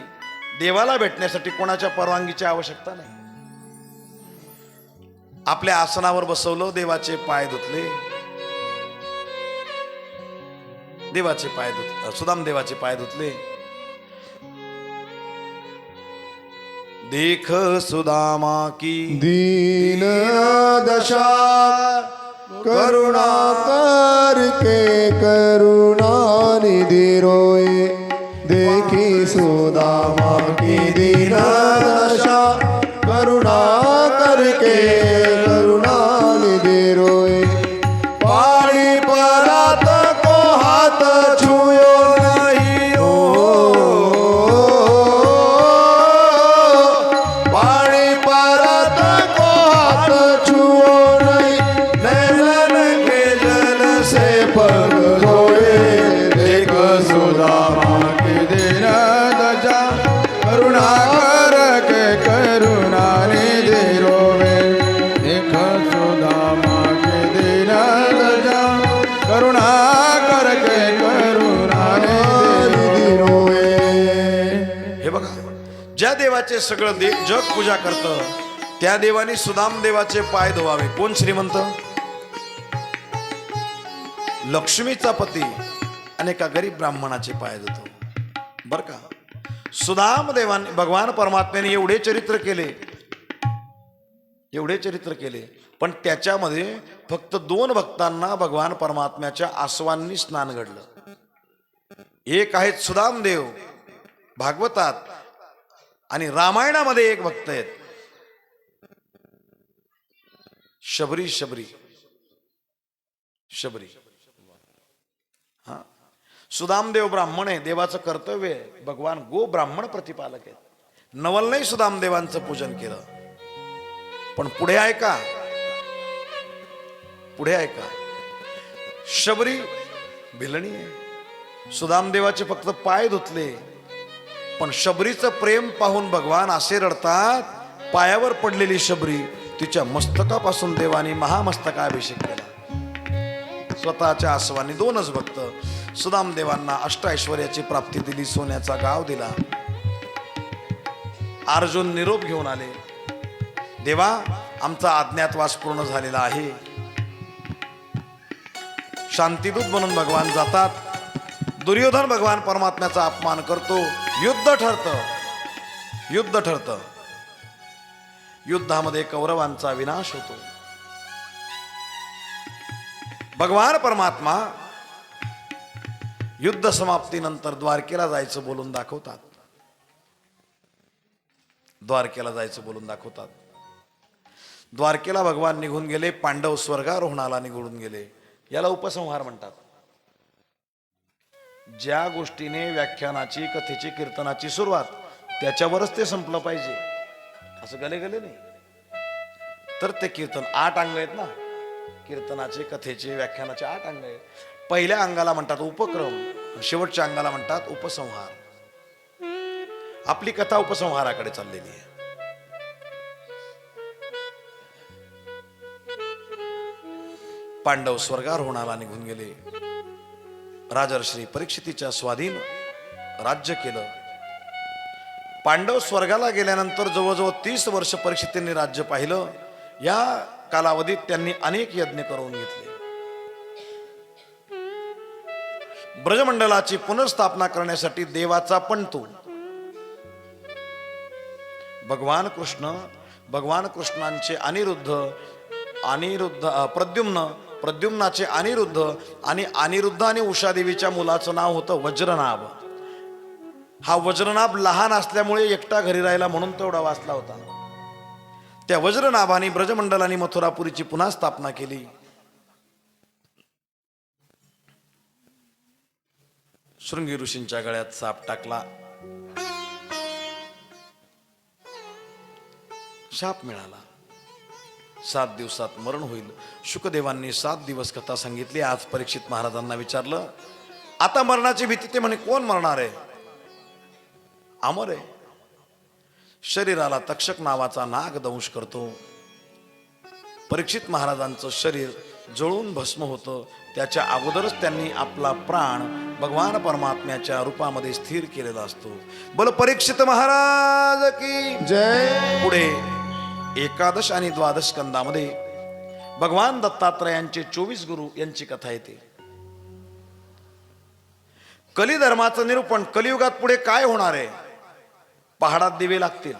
देवाला भेटण्यासाठी कोणाच्या परवानगीची आवश्यकता नाही. आपल्या आसनावर बसवलं, देवाचे पाय धुतले. देवाचे पाय धुतले, सुदामदेवाचे पाय धुतले. देख सुदामा की दीन दशा करुणा करके करुणा निधि रोए, देखी सुदामा की दीन दशा करुणा करके करुणा निधि रोए, पानी परात को हाथ छुयो नहीं हो, पानी परात को हाथ छुओ नहीं, नैनन के जल से पग धोए, देख सुदामा देवाचे सगळं जग पूजा करतं, त्या देवानी सुदाम देवाचे पाय धुवावे. कोण श्रीमंत? लक्ष्मीचा पती आणि एका गरीब ब्राह्मणाचे पाय धुतो. बर का? सुदाम देवाने, भगवान परमात्म्याने एवढे चरित्र केले, पण त्याच्यामध्ये फक्त 2 भक्तांना भगवान परमात्म्याच्या आसवांनी स्नान घडलं. एक आहेत सुदामदेव भागवतात, आणि रामायणामध्ये एक भक्त आहेत शबरी. हा, सुदामदेव ब्राह्मण आहे, देवाचं कर्तव्य आहे. भगवान गो ब्राह्मण प्रतिपालक आहेत. नवलने सुदामदेवांचं पूजन केलं. पण पुढे ऐका, शबरी भिलणी आहे. सुदामदेवाचे फक्त पाय धुतले, पण शबरीचं प्रेम पाहून भगवान असे रडतात. पायावर पडलेली शबरी, तिच्या मस्तकापासून देवाने महामस्तकाभिषेक केला. स्वतःच्या आसवानी 2च भक्त सुदामदेवांना अष्टऐश्वर्याची प्राप्ती दिली, सोन्याचा गाव दिला. अर्जुन निरोप घेऊन आले, देवा आमचा अज्ञातवास पूर्ण झालेला आहे. शांतिदूत म्हणून भगवान जातात. दुर्योधन भगवान परमात्म्याचा अपमान करतो. युद्ध ठरतं. युद्धामध्ये कौरवांचा विनाश होतो. भगवान परमात्मा युद्ध समाप्तीनंतर द्वारकेला जायचं बोलून दाखवतात. द्वारकेला भगवान निघून गेले. पांडव स्वर्गारोहणाला निघून गेले. याला उपसंहार म्हणतात. ज्या गोष्टीने व्याख्यानाची, कथेची, कीर्तनाची सुरुवात, त्याच्यावरच ते संपलं पाहिजे. असं गले नाही. तर ते कीर्तन 8 अंग आहेत ना, कीर्तनाचे, कथेचे, व्याख्यानाचे 8 अंग आहेत. पहिल्या अंगाला म्हणतात उपक्रम, शेवटच्या अंगाला म्हणतात उपसंहार. आपली कथा उपसंहाराकडे चाललेली आहे. पांडव स्वर्गारोहणाला निघून गेले. राजर्षी परीक्षितीच्या स्वाधीन राज्य केलं. पांडव स्वर्गाला गेल्यानंतर जवळजवळ 30 वर्ष परीक्षितींनी राज्य पाहिलं. या कालावधीत त्यांनी अनेक यज्ञ करून घेतले. ब्रजमंडलाची पुनर्स्थापना करण्यासाठी देवाचा पंतू भगवान कृष्णांचे प्रद्युम्नाचे अनिरुद्ध आणि उषादेवीच्या मुलाचं नाव होतं वज्रनाभ. हा वज्रनाभ लहान असल्यामुळे एकटा घरी राहिला, म्हणून तेवढा वाचला होता. त्या वज्रनाभाने ब्रजमंडल आणि मथुरापुरीची पुन्हा स्थापना केली. शृंगी ऋषींच्या गळ्यात साप टाकला, शाप मिळाला. 7 दिवसात मरण होईल. शुकदेवांनी 7 दिवस कथा सांगितली. आज परीक्षित महाराजांना विचारलं, आता मरणाची भीती? ते म्हणे, कोण मरणार आहे? अमर आहे. शरीराला तक्षक नावाचा नाग दंश करतो. परीक्षित महाराजांचं शरीर जळून भस्म होतं. त्याच्या अगोदरच त्यांनी आपला प्राण भगवान परमात्म्याच्या रूपामध्ये स्थिर केलेला असतो. बोल परीक्षित महाराज की जय. पुढे 11 आणि 12 स्कंदामध्ये भगवान दत्तात्रयांचे 24 गुरु यांची कथा येते. कलिधर्माचं निरूपण. कलियुगात पुढे काय होणार आहे? पहाडात दिवे लागतील,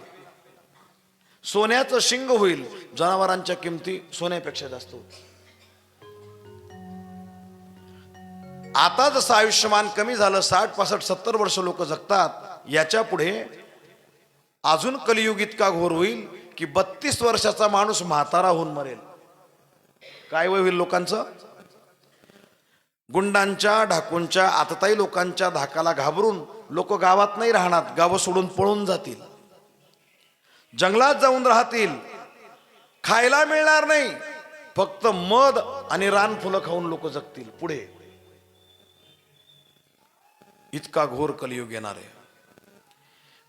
सोन्याचं शिंग होईल, जनावरांच्या किमती सोन्यापेक्षा जास्त होतील. आता जसं आयुष्यमान कमी झालं, 60, 65, 70 वर्ष लोक जगतात, याच्या पुढे अजून कलियुग इतका घोर होईल की 32 वर्षाचा माणूस म्हातारा होऊन मरेल. काय वय होईल लोकांचं? गुंडांच्या, ढाकूंच्या, आतताई लोकांच्या धाकाला घाबरून लोक गावात नाही राहणार, गावं सोडून पळून जातील, जंगलात जाऊन राहतील. खायला मिळणार नाही, फक्त मध आणि रानफुलं खाऊन लोक जगतील. पुढे इतका घोर कलियुग येणार आहे.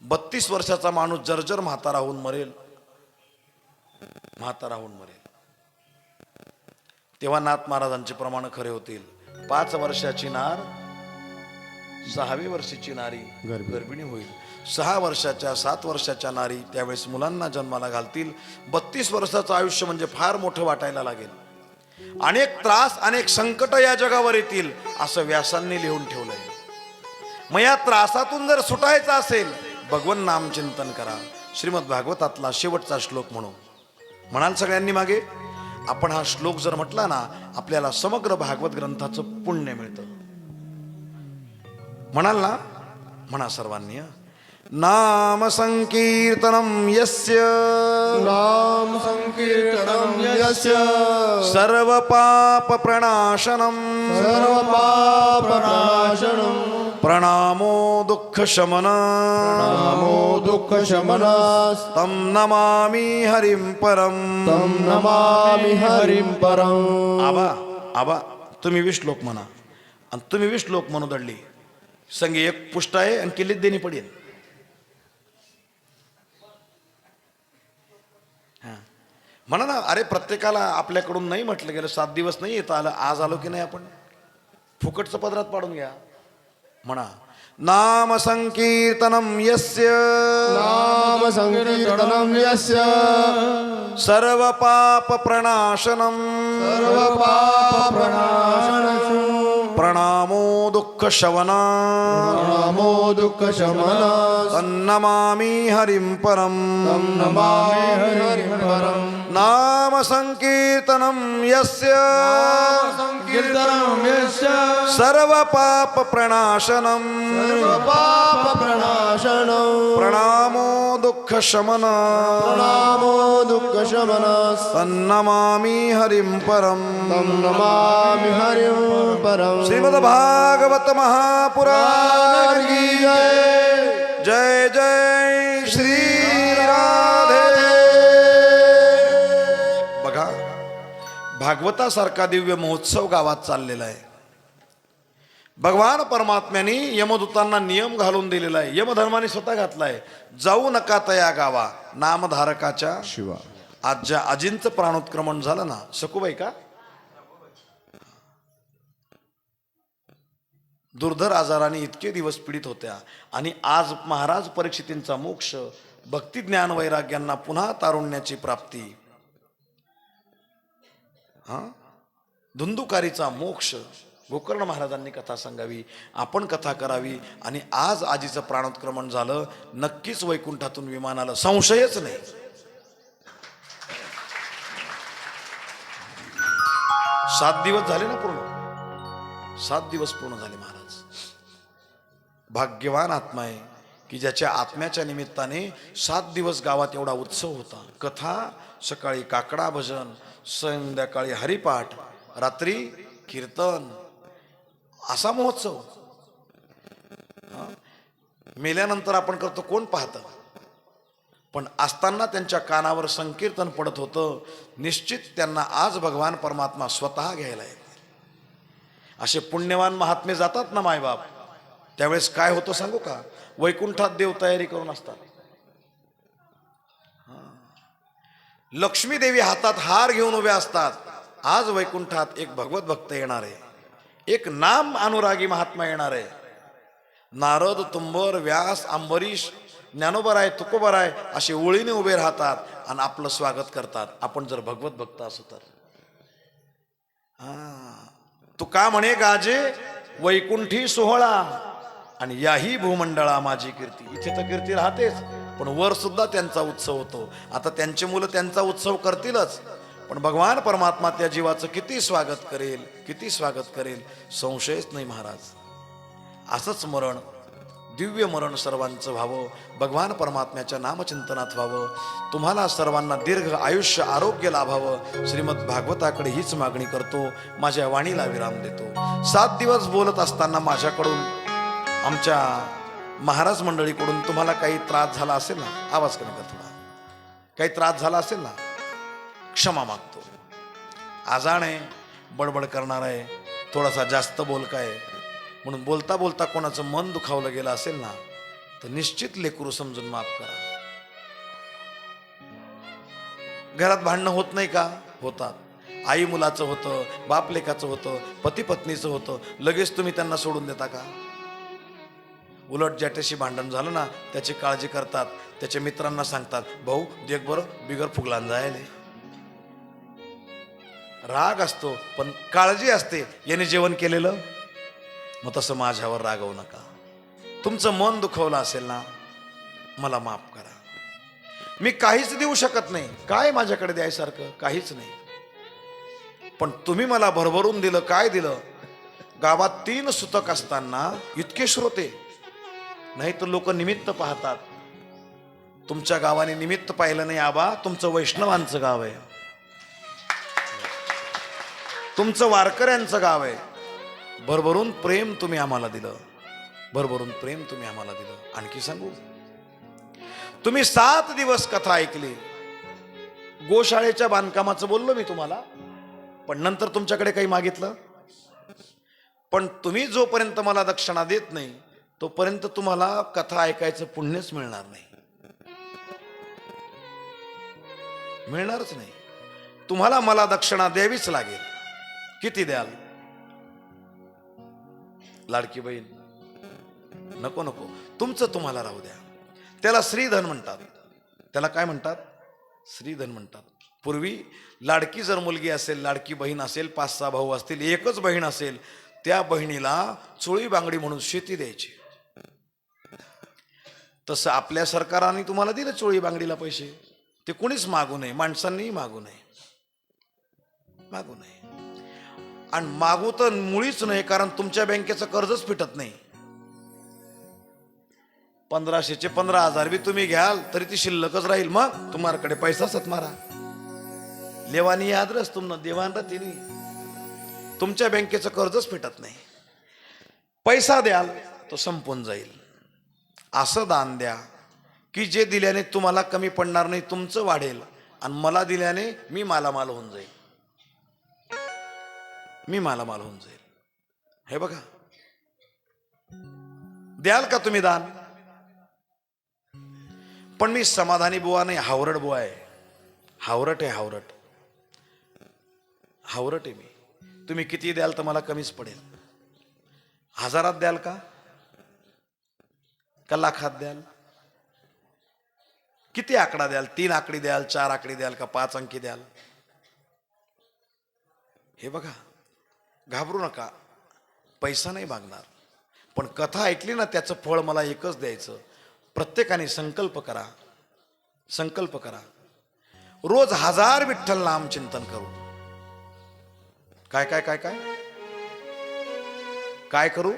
32 वर्षाचा माणूस जर्जर म्हातारा होऊन मरेल. तेव्हा नाथ महाराजांचे प्रमाण खरे होतील. 5 वर्षाची नार 6व्या वर्षीची नारी गर्भिणी. गर्भिणी होईल. 6 वर्षाच्या 7 वर्षाच्या नारी त्यावेळेस मुलांना जन्माला घालतील. 32 वर्षाचं आयुष्य म्हणजे फार मोठं वाटायला लागेल. अनेक त्रास अनेक संकट या जगावर येतील असं व्यासांनी लिहून ठेवलंय. मग या त्रासातून जर सुटायचं असेल भगवन नाम चिंतन करा. श्रीमद भागवतातला शेवटचा श्लोक म्हणाल सगळ्यांनी मागे. आपण हा श्लोक जर म्हटला ना आपल्याला समग्र भागवत ग्रंथाचं पुण्य मिळतं. म्हणाल ना, म्हणा सर्वांनी. नाम संकीर्तनम यस्य नाम संकीर्तनम यस्य सर्व पाप प्रणाशनम सर्व पाप प्रणाशनम प्रणामो दुःख शमन नमो दुःख शमनस् तम नमामि हरिं परम. तं नमामि हरिं परम. आबा तुम्ही 20 श्लोक म्हणा आणि तुम्ही 20 श्लोक म्हणू दडली संगे एक पुष्ट आहे आणि किल्लीत देणी पडेल. म्हणा ना. अरे प्रत्येकाला आपल्याकडून नाही म्हटलं गेलं 7 दिवस नाही येत आलं, आज आलो की नाही आपण फुकटचं पदरात पाडून घ्या. म्हणा नाम संकीर्तनम यस्य नाम संकीर्तनम यस्य सर्व पाप प्रणाशनम सर्व पाप प्रणाशनम् प्रणामो दुःख शवना नमो दुःख शमनस् तन्नमामि हरिं परम. तं नमामि हरिं परम. नाम संकीर्तनम यस्य कीर्तनं यस्य सर्व पाप प्रणाशनम सर्व पाप प्रणाशनम् प्रणामो दुःख शमन प्रणामो दुःख शमनस् तन्नमामि हरिं परम. तं नमामि हरिं परम. श्रीमद् भागवत महापुराण की जय जय जय श्री राधे. बघा भागवतासारखा दिव्य महोत्सव गावात चाललेला आहे. भगवान परमात्म्याने यमदूतांना नियम घालून दिलेला आहे. यमधर्माने स्वतः घातलाय. जाऊ नका तया गावा नामधारकाच्या शिवा. आज ज्या आजींचं प्राणोत्क्रमण झालं ना, सकुबाई का दुर्धर आजाराने इतके दिवस पीडित होत्या आणि आज महाराज परीक्षितींचा मोक्ष, भक्ती ज्ञान वैराग्यांना पुन्हा तारुण्याची प्राप्ती, धुंदुकारीचा मोक्ष. गोकर्ण महाराजांनी कथा सांगावी, आपण कथा करावी आणि आज आजीचं प्राणोत्क्रमण झालं. नक्कीच वैकुंठातून विमान आलं, संशयच नाही. सात दिवस झाले ना पूर्ण, 7 दिवस पूर्ण झाले. महाराज भाग्यवान आत्मा आहे की ज्याच्या आत्म्याच्या निमित्ताने 7 दिवस गावात एवढा उत्सव होता. कथा, सकाळी काकडा भजन, संध्याकाळी हरिपाठ, रात्री कीर्तन, असा महोत्सव. मेल्यानंतर आपण करतो, कोण पाहतं? पण असताना त्यांच्या कानावर संकीर्तन पडत होतं. निश्चित त्यांना आज भगवान परमात्मा स्वतः घ्यायला येते. असे पुण्यवान महात्मे जातात ना मायबाप, त्यावेळेस काय होतं सांगू का? वैकुंठात देव तयारी करून असतात. लक्ष्मी देवी हातात हार घेऊन उभ्या असतात. आज वैकुंठात एक भगवत भक्त येणार आहे, एक नाम अनुरागी महात्मा येणार आहे. नारद, तुंबर, व्यास, अंबरीश, ज्ञानोबराय, तुकोबराय असे ओळीने उभे राहतात आणि आपलं स्वागत करतात. आपण जर भगवत भक्त असू तर तू का म्हणे गाजे वैकुंठी सोहळा आणि याही भूमंडळा माझी कीर्ती. इथे तर कीर्ती राहतेच, पण वर सुद्धा त्यांचा उत्सव होतो. आता त्यांचे मुलं त्यांचा उत्सव करतीलच, पण भगवान परमात्मा त्या जीवाचं किती स्वागत करेल, किती स्वागत करेल, संशयच नाही महाराज. असंच मरण, दिव्य मरण सर्वांचं व्हावं, भगवान परमात्म्याच्या नामचिंतनात व्हावं. तुम्हाला सर्वांना दीर्घ आयुष्य आरोग्य लाभावं. श्रीमद भागवताकडे हीच मागणी करतो, माझ्या वाणीला विराम देतो. 7 दिवस बोलत असताना माझ्याकडून, आमच्या महाराज मंडळीकडून तुम्हाला काही त्रास झाला असेल ना, आवाज कमी कर थोडा, काही त्रास झाला असेल ना, क्षमा मागतो. आजाण आहे, बडबड करणार आहे, थोडासा जास्त बोलका आहे, म्हणून बोलता बोलता कोणाचं मन दुखावलं गेलं असेल ना, तर निश्चित लेकरू समजून माफ करा. घरात भांडणं होत नाही का? होतात. आई मुलाचं होतं, बाप लेकाचं होतं, पती पत्नीचं होतं. लगेच तुम्ही त्यांना सोडून देता का? उलट ज्याच्याशी भांडण झालं ना त्याची काळजी करतात, त्याच्या मित्रांना सांगतात, भाऊ देख बरं बिगर फुगलान जायले. राग असतो पण काळजी असते, याने जेवण केलेलं. मग तसं माझ्यावर रागवू नका. तुमचं मन दुखवलं असेल ना, मला माफ करा. मी काहीच देऊ शकत नाही. काय माझ्याकडे द्यायसारखं काहीच नाही. पण तुम्ही मला भरभरून दिलं. काय दिलं? गावात 3 सुतक असताना इतके श्रोते. नाही तर लोक निमित्त पाहतात. तुमच्या गावाने निमित्त पाहिलं नाही आबा. तुमचं वैष्णवांचं गाव आहे, तुमचं वारकऱ्यांचं गाव आहे. भरभरून प्रेम तुम्ही आम्हाला दिलं, भरभरून प्रेम तुम्ही आम्हाला दिलं. आणखी सांगू, तुम्ही 7 दिवस कथा ऐकली. गोशाळेच्या बांधकामाचं बोललो मी तुम्हाला, पण नंतर तुमच्याकडे काही मागितलं. पण तुम्ही जोपर्यंत मला दक्षिणा देत नाही तोपर्यंत तुम्हाला कथा ऐकायचं पुण्यच मिळणार नाही, मिळणारच नाही. तुम्हाला मला दक्षिणा द्यावीच लागेल. किती द्याल? लाडकी बहीण नको नको, तुमचं तुम्हाला राहू द्या. त्याला श्रीधन म्हणतात. त्याला काय म्हणतात? श्रीधन म्हणतात. पूर्वी लाडकी जर मुलगी असेल, लाडकी बहीण असेल, 5-6 भाऊ असतील, एकच बहीण असेल, त्या बहिणीला चोळी बांगडी म्हणून शेती द्यायची. तसं आपल्या सरकारने तुम्हाला दिलं चोळी बांगडीला पैसे. ते कुणीच मागू नये, माणसांनीही मागू नये, मागू नये. आणि मागू तर मुळीच नाही, कारण तुमच्या बँकेचं कर्जच फिटत नाही. 1500चे 15,000 बी तुम्ही घ्याल तरी ती शिल्लकच राहील. मग तुम्हाकडे पैसा सतमारा लेवानी यादरस तुमनं देवान तिने. तुमच्या बँकेचं कर्जच फिटत नाही. पैसा द्याल तो संपून जाईल. असं दान द्या की जे दिल्याने तुम्हाला कमी पडणार नाही, तुमचं वाढेल. आणि मला दिल्याने मी मालामाल होऊन जाईल, मी मालामाल होऊन जाईल. हे बघा, द्याल का तुम्ही दान? पण मी समाधानी बुवा नाही, हावरट बुवा आहे. हावरट आहे, हावरट, हावरट आहे मी. तुम्ही किती द्याल तर मला कमीच पडेल. 1000 द्याल का लाखात द्याल? किती आकडा द्याल? 3 आकडी द्याल, 4 आकडी द्याल का 5 अंकी द्याल? हे बघा, घाबरू नका. पैसा नाही मागणार, पण कथा ऐकली ना त्याचं फळ मला एकच द्यायचं. प्रत्येकाने संकल्प करा, संकल्प करा. रोज 1000 विठ्ठल नाम चिंतन करू. काय काय काय काय काय करू?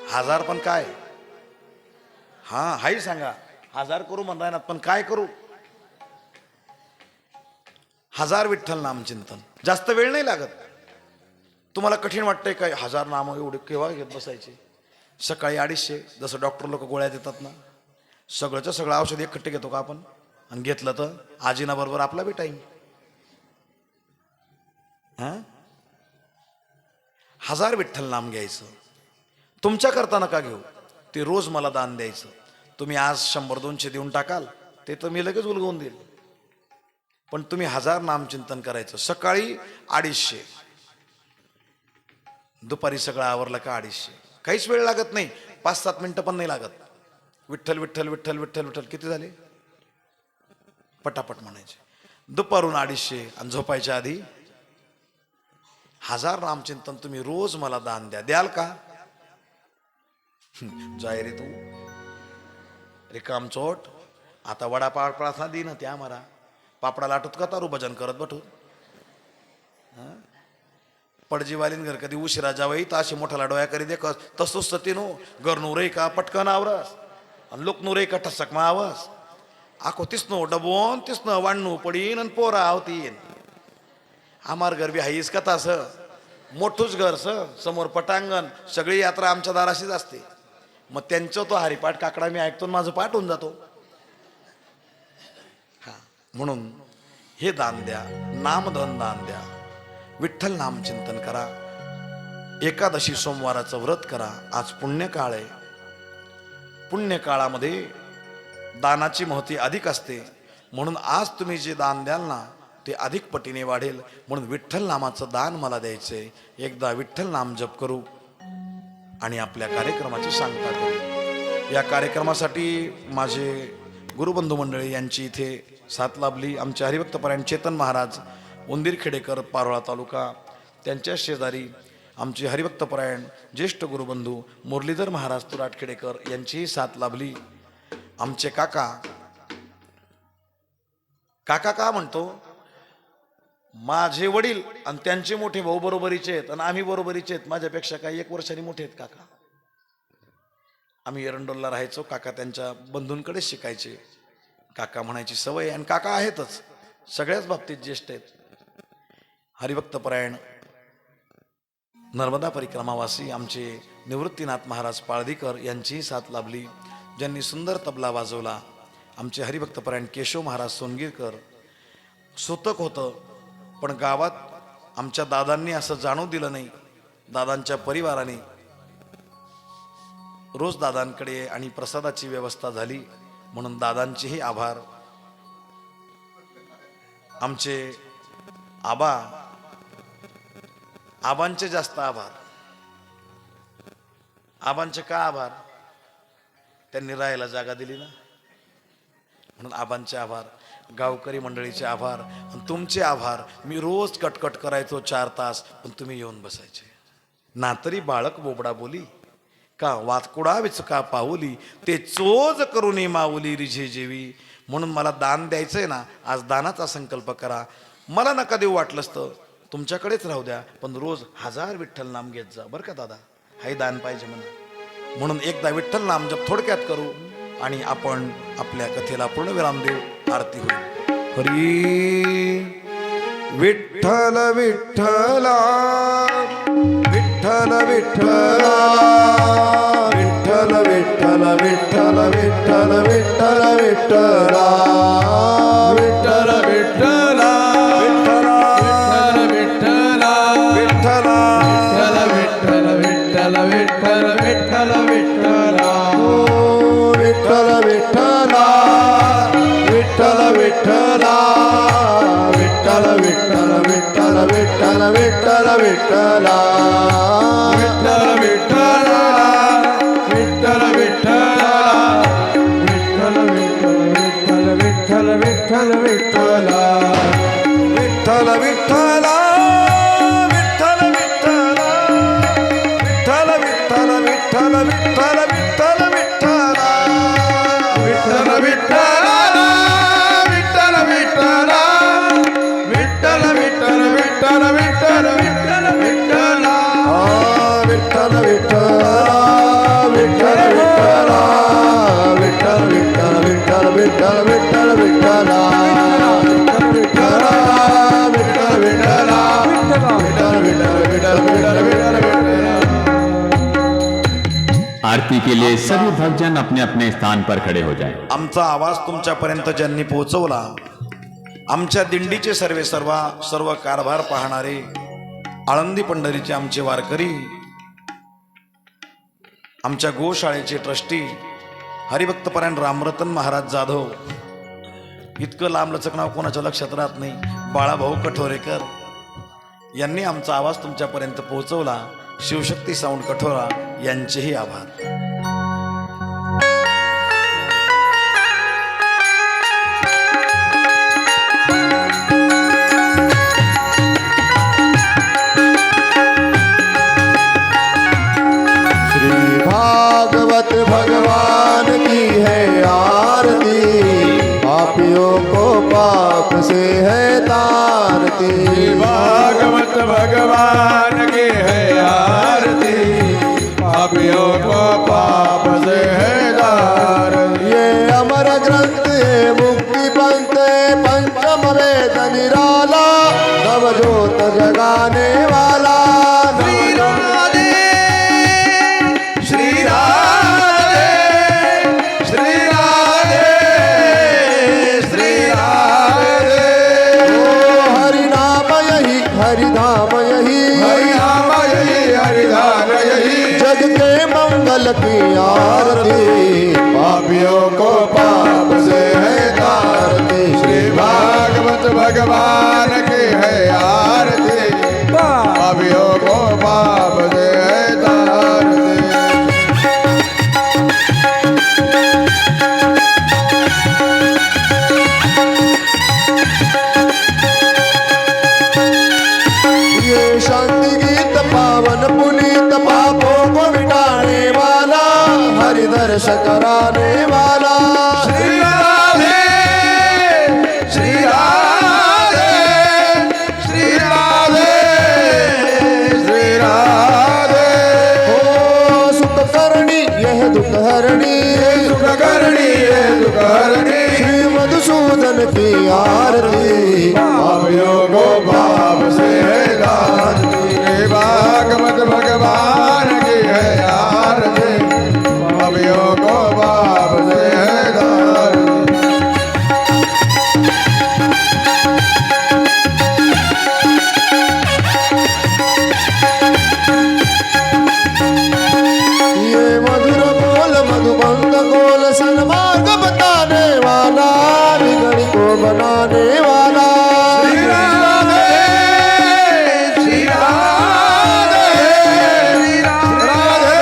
1000 पण काय? हा हाही सांगा. 1000 करू म्हणताय ना, पण काय करू? 1000 विठ्ठल नाम चिंतन. जास्त वेळ नाही लागत. तुम्हाला कठीण वाटतंय काय? 1000 नाम एवढे केव्हा घेत बसायचे? सकाळी 250, जसं डॉक्टर लोक गोळ्या देतात ना, सगळंच सगळं औषध एकट्ठे घेतो का आपण? आणि घेतलं तर आजीना बरोबर आपला बी टाईम. 1000 विठ्ठल नाम घ्यायचं. तुमच्या करता नका घेऊ, ते रोज मला दान द्यायचं. तुम्ही आज 100-200 देऊन टाकाल ते तर मी लगेच उलगवून देईल. पण तुम्ही 1000 नामचिंतन करायचं. सकाळी 250, दुपारी सगळं आवरलं का 250. काहीच वेळ लागत नाही, 5-7 मिनिटं पण नाही लागत. विठ्ठल विठ्ठल विठ्ठल विठ्ठल विठ्ठल किती झाले? पटापट म्हणायचे. दुपारून 250 आणि झोपायच्या आधी 1000 नामचिंतन तुम्ही रोज मला दान द्या. द्याल का? जाय रे तू रिकाम चोट. आता वडापाव प्रार्थना दी ना त्या मारा पापडा लाटूत का तारू भजन करत बठू. पडजीवालीन घर कधी उशिरा जावई तर अशी मोठा डोया करी दे तसोच सतीनो घर नुरे का पटकन आवरस आणि लोक नुरे का ठसक मा आवस. आखो तिसनो डबोन तिसनो वाढणू पडीन आणि पोरा आवतीन. आमार घर बी हाईस का तास मोठूच घर समोर पटांगण. सगळी यात्रा आमच्या दाराशीच असते. मग त्यांचं तो हरिपाठ काकडा मी ऐकतो, माझं पाठ होऊन जातो. हा, म्हणून हे दान द्या, नामधन दान द्या, विठ्ठल नाम चिंतन करा. एकादशी सोमवाराचं व्रत करा. आज पुण्यकाळ आहे. पुण्यकाळामध्ये दानाची महती अधिक असते. म्हणून आज तुम्ही जे दान द्याल ना ते अधिक पटीने वाढेल. म्हणून विठ्ठल नामाचं दान मला द्यायचंय. एकदा विठ्ठल नाम जप करू. आणि आपल्या कार्यक्रमाची सांगता करू. या कार्यक्रमासाठी माझे गुरुबंधू मंडळी यांची इथे साथ लाभली. आमचे हरिभक्तपरायण चेतन महाराज उंदीर खेडेकर पारोळा तालुका, त्यांच्या शेजारी आमचे हरिभक्तपरायण ज्येष्ठ गुरुबंधू मुरलीधर महाराज तुराट खेडेकर यांचीही साथ लाभली. आमचे काका का म्हणतो, माझे वडील आणि त्यांचे मोठे भाऊ बरोबरीचे आहेत आणि आम्ही बरोबरीचे आहेत. माझ्यापेक्षा काही 1 वर्षांनी मोठे आहेत काका. आम्ही एरंडोलला राहायचो, काका त्यांच्या बंधूंकडे शिकायचे. काका म्हणायची सवय, आणि काका आहेतच सगळ्याच बाबतीत ज्येष्ठ आहेत. हरिभक्तपरायण नर्मदा परिक्रमावासी आमचे निवृत्तीनाथ महाराज पाळदीकर यांचीही साथ लाभली, ज्यांनी सुंदर तबला वाजवला. आमचे हरिभक्तपरायण केशव महाराज सोनगीरकर. सुतक होतं, पण गावात आमच्या दादांनी असं जाणू दिलं नाही. दादांच्या परिवाराने रोज दादांकडे आणि प्रसादाची व्यवस्था झाली, म्हणून दादांचेही आभार. आमचे आबांचे जास्त आभार. आबांचे का आभार? त्यांनी राहायला जागा दिली ना, म्हणून आबांचे आभार. गावकरी मंडळीचे आभार आणि तुमचे आभार. मी रोज कटकट करायचो 4 तास, पण तुम्ही येऊन बसायचे. नातरी बाळक बोबडा बोली, का वातकुडा विचका पाऊली, ते चोज करून माऊली रिझे जेवी. म्हणून मला दान द्यायचंय ना, आज दानाचा संकल्प करा. मला नका देऊ वाटलंच तर तुमच्याकडेच राहू द्या, पण रोज 1000 विठ्ठल नाम घेत जा बरं का दादा, हाही दान पाहिजे म्हणून एकदा विठ्ठल नाम जप थोडक्यात करू आणि आपण आपल्या कथेला पूर्ण विराम देऊ. आरती होईल. हरी विठ्ठल विठ्ठला विठ्ठल विठ्ठला विठ्ठल विठ्ठल विठ्ठल विठ्ठल विठ्ठल विठ्ठला विठ्ठल विठ्ठला विठ्ठला विठ्ठला विठ्ठल विठ्ठल विठ्ठल विठ्ठल विठ्ठला विठ्ठल विठ्ठला विठ्ठल विठ्ठला विठ्ठल विठ्ठल विठ्ठल विठ्ठल विठ्ठल विठ्ठला विठ्ठल विठ्ठला विठ्ठल विठ्ठला विठ्ठल विठ्ठल विठ्ठल विठ्ठल विठ्ठला विठ्ठल विठ्ठला विठ्ठल विठ्ठला विठ्ठल विठ्ठल विठ्ठल विठ्ठल विठ्ठल विठ्ठला विठ्ठल विठ्ठला विठ्ठल विठ्ठला विठ्ठल विठ्ठल विठ्ठल विठ्ठल विठ्ठल विठ्ठला विठ्ठल विठ्ठला विठ्ठल विठ्ठला विठ्ठल विठ्ठल विठ्ठल विठ्ठल विठ्ठल विठ्ठला विठ्ठल विठ्ठला विठ्ठल विठ्ठला विठ्ठल विठ्ठल विठ्ठल विठ्ठल विठ्ठल. आरती के लिए सभी भक्तजन अपने अपने स्थान पर खड़े हो जाएं। आमचा आवाज तुमच्यापर्यंत ज्यांनी पोहोचवला, आमच्या दिंडीचे सर्व कारभार पाहणारे आळंदी पंढरीचे आमचे वारकरी, आमच्या गोशाळेचे ट्रस्टी हरिभक्तपरायण रामरतन महाराज जाधव, इतकं लांबलचक नाव कोणाच्या लक्षात राहत नाही, बाळाभाऊ कठोरेकर यांनी आमचा आवाज तुमच्यापर्यंत पोहोचवला. शिवशक्ती साऊंड कठोरा यांचेही आभार. भागवत भगवान की है आरती, पापियों को पाप से है तारती. भागवत भगवान की है आरती, पापियों को पाप से है तारती. ये अमर ग्रंथ है मुक्ति पंथ है, पंचम वेद निराला, नवजोत जगाने वाला. श्री राधे श्री राधे श्री राधे श्री राधे. ओ हरि नाम यही हरिधाम यही, हरिनाम यही हरिधाम यही, जग के मंगल की आरती, पापियों को पाप से है तारती. श्री भागवत भगवान की है आरती, पापियों को पाप से है तारती. कराने वाला श्री राधे श्री राधे श्री राधे श्री राधे हो सुख करणी यह दुख हरणी सुख करणी है दुख हरणी श्री मधुसूदन की आरती भाव योगो भाव से है गारती हे भागवत भगवान की है आरती भाव योगो भाव से है गारती ये मधुर बोल मधुबंध गोल सन्मार्ग बताने वाला बिगड़ी को बनाने वाला श्री राधे श्री राधे श्री राधे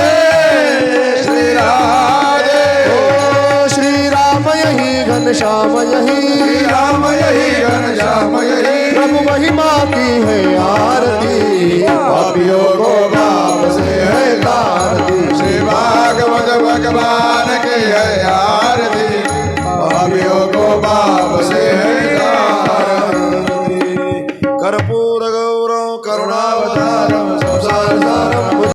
श्री राधे ओ श्री राम यही घनश्याम यही श्री राम यही घनश्याम यही प्रभु महिमा की है आरती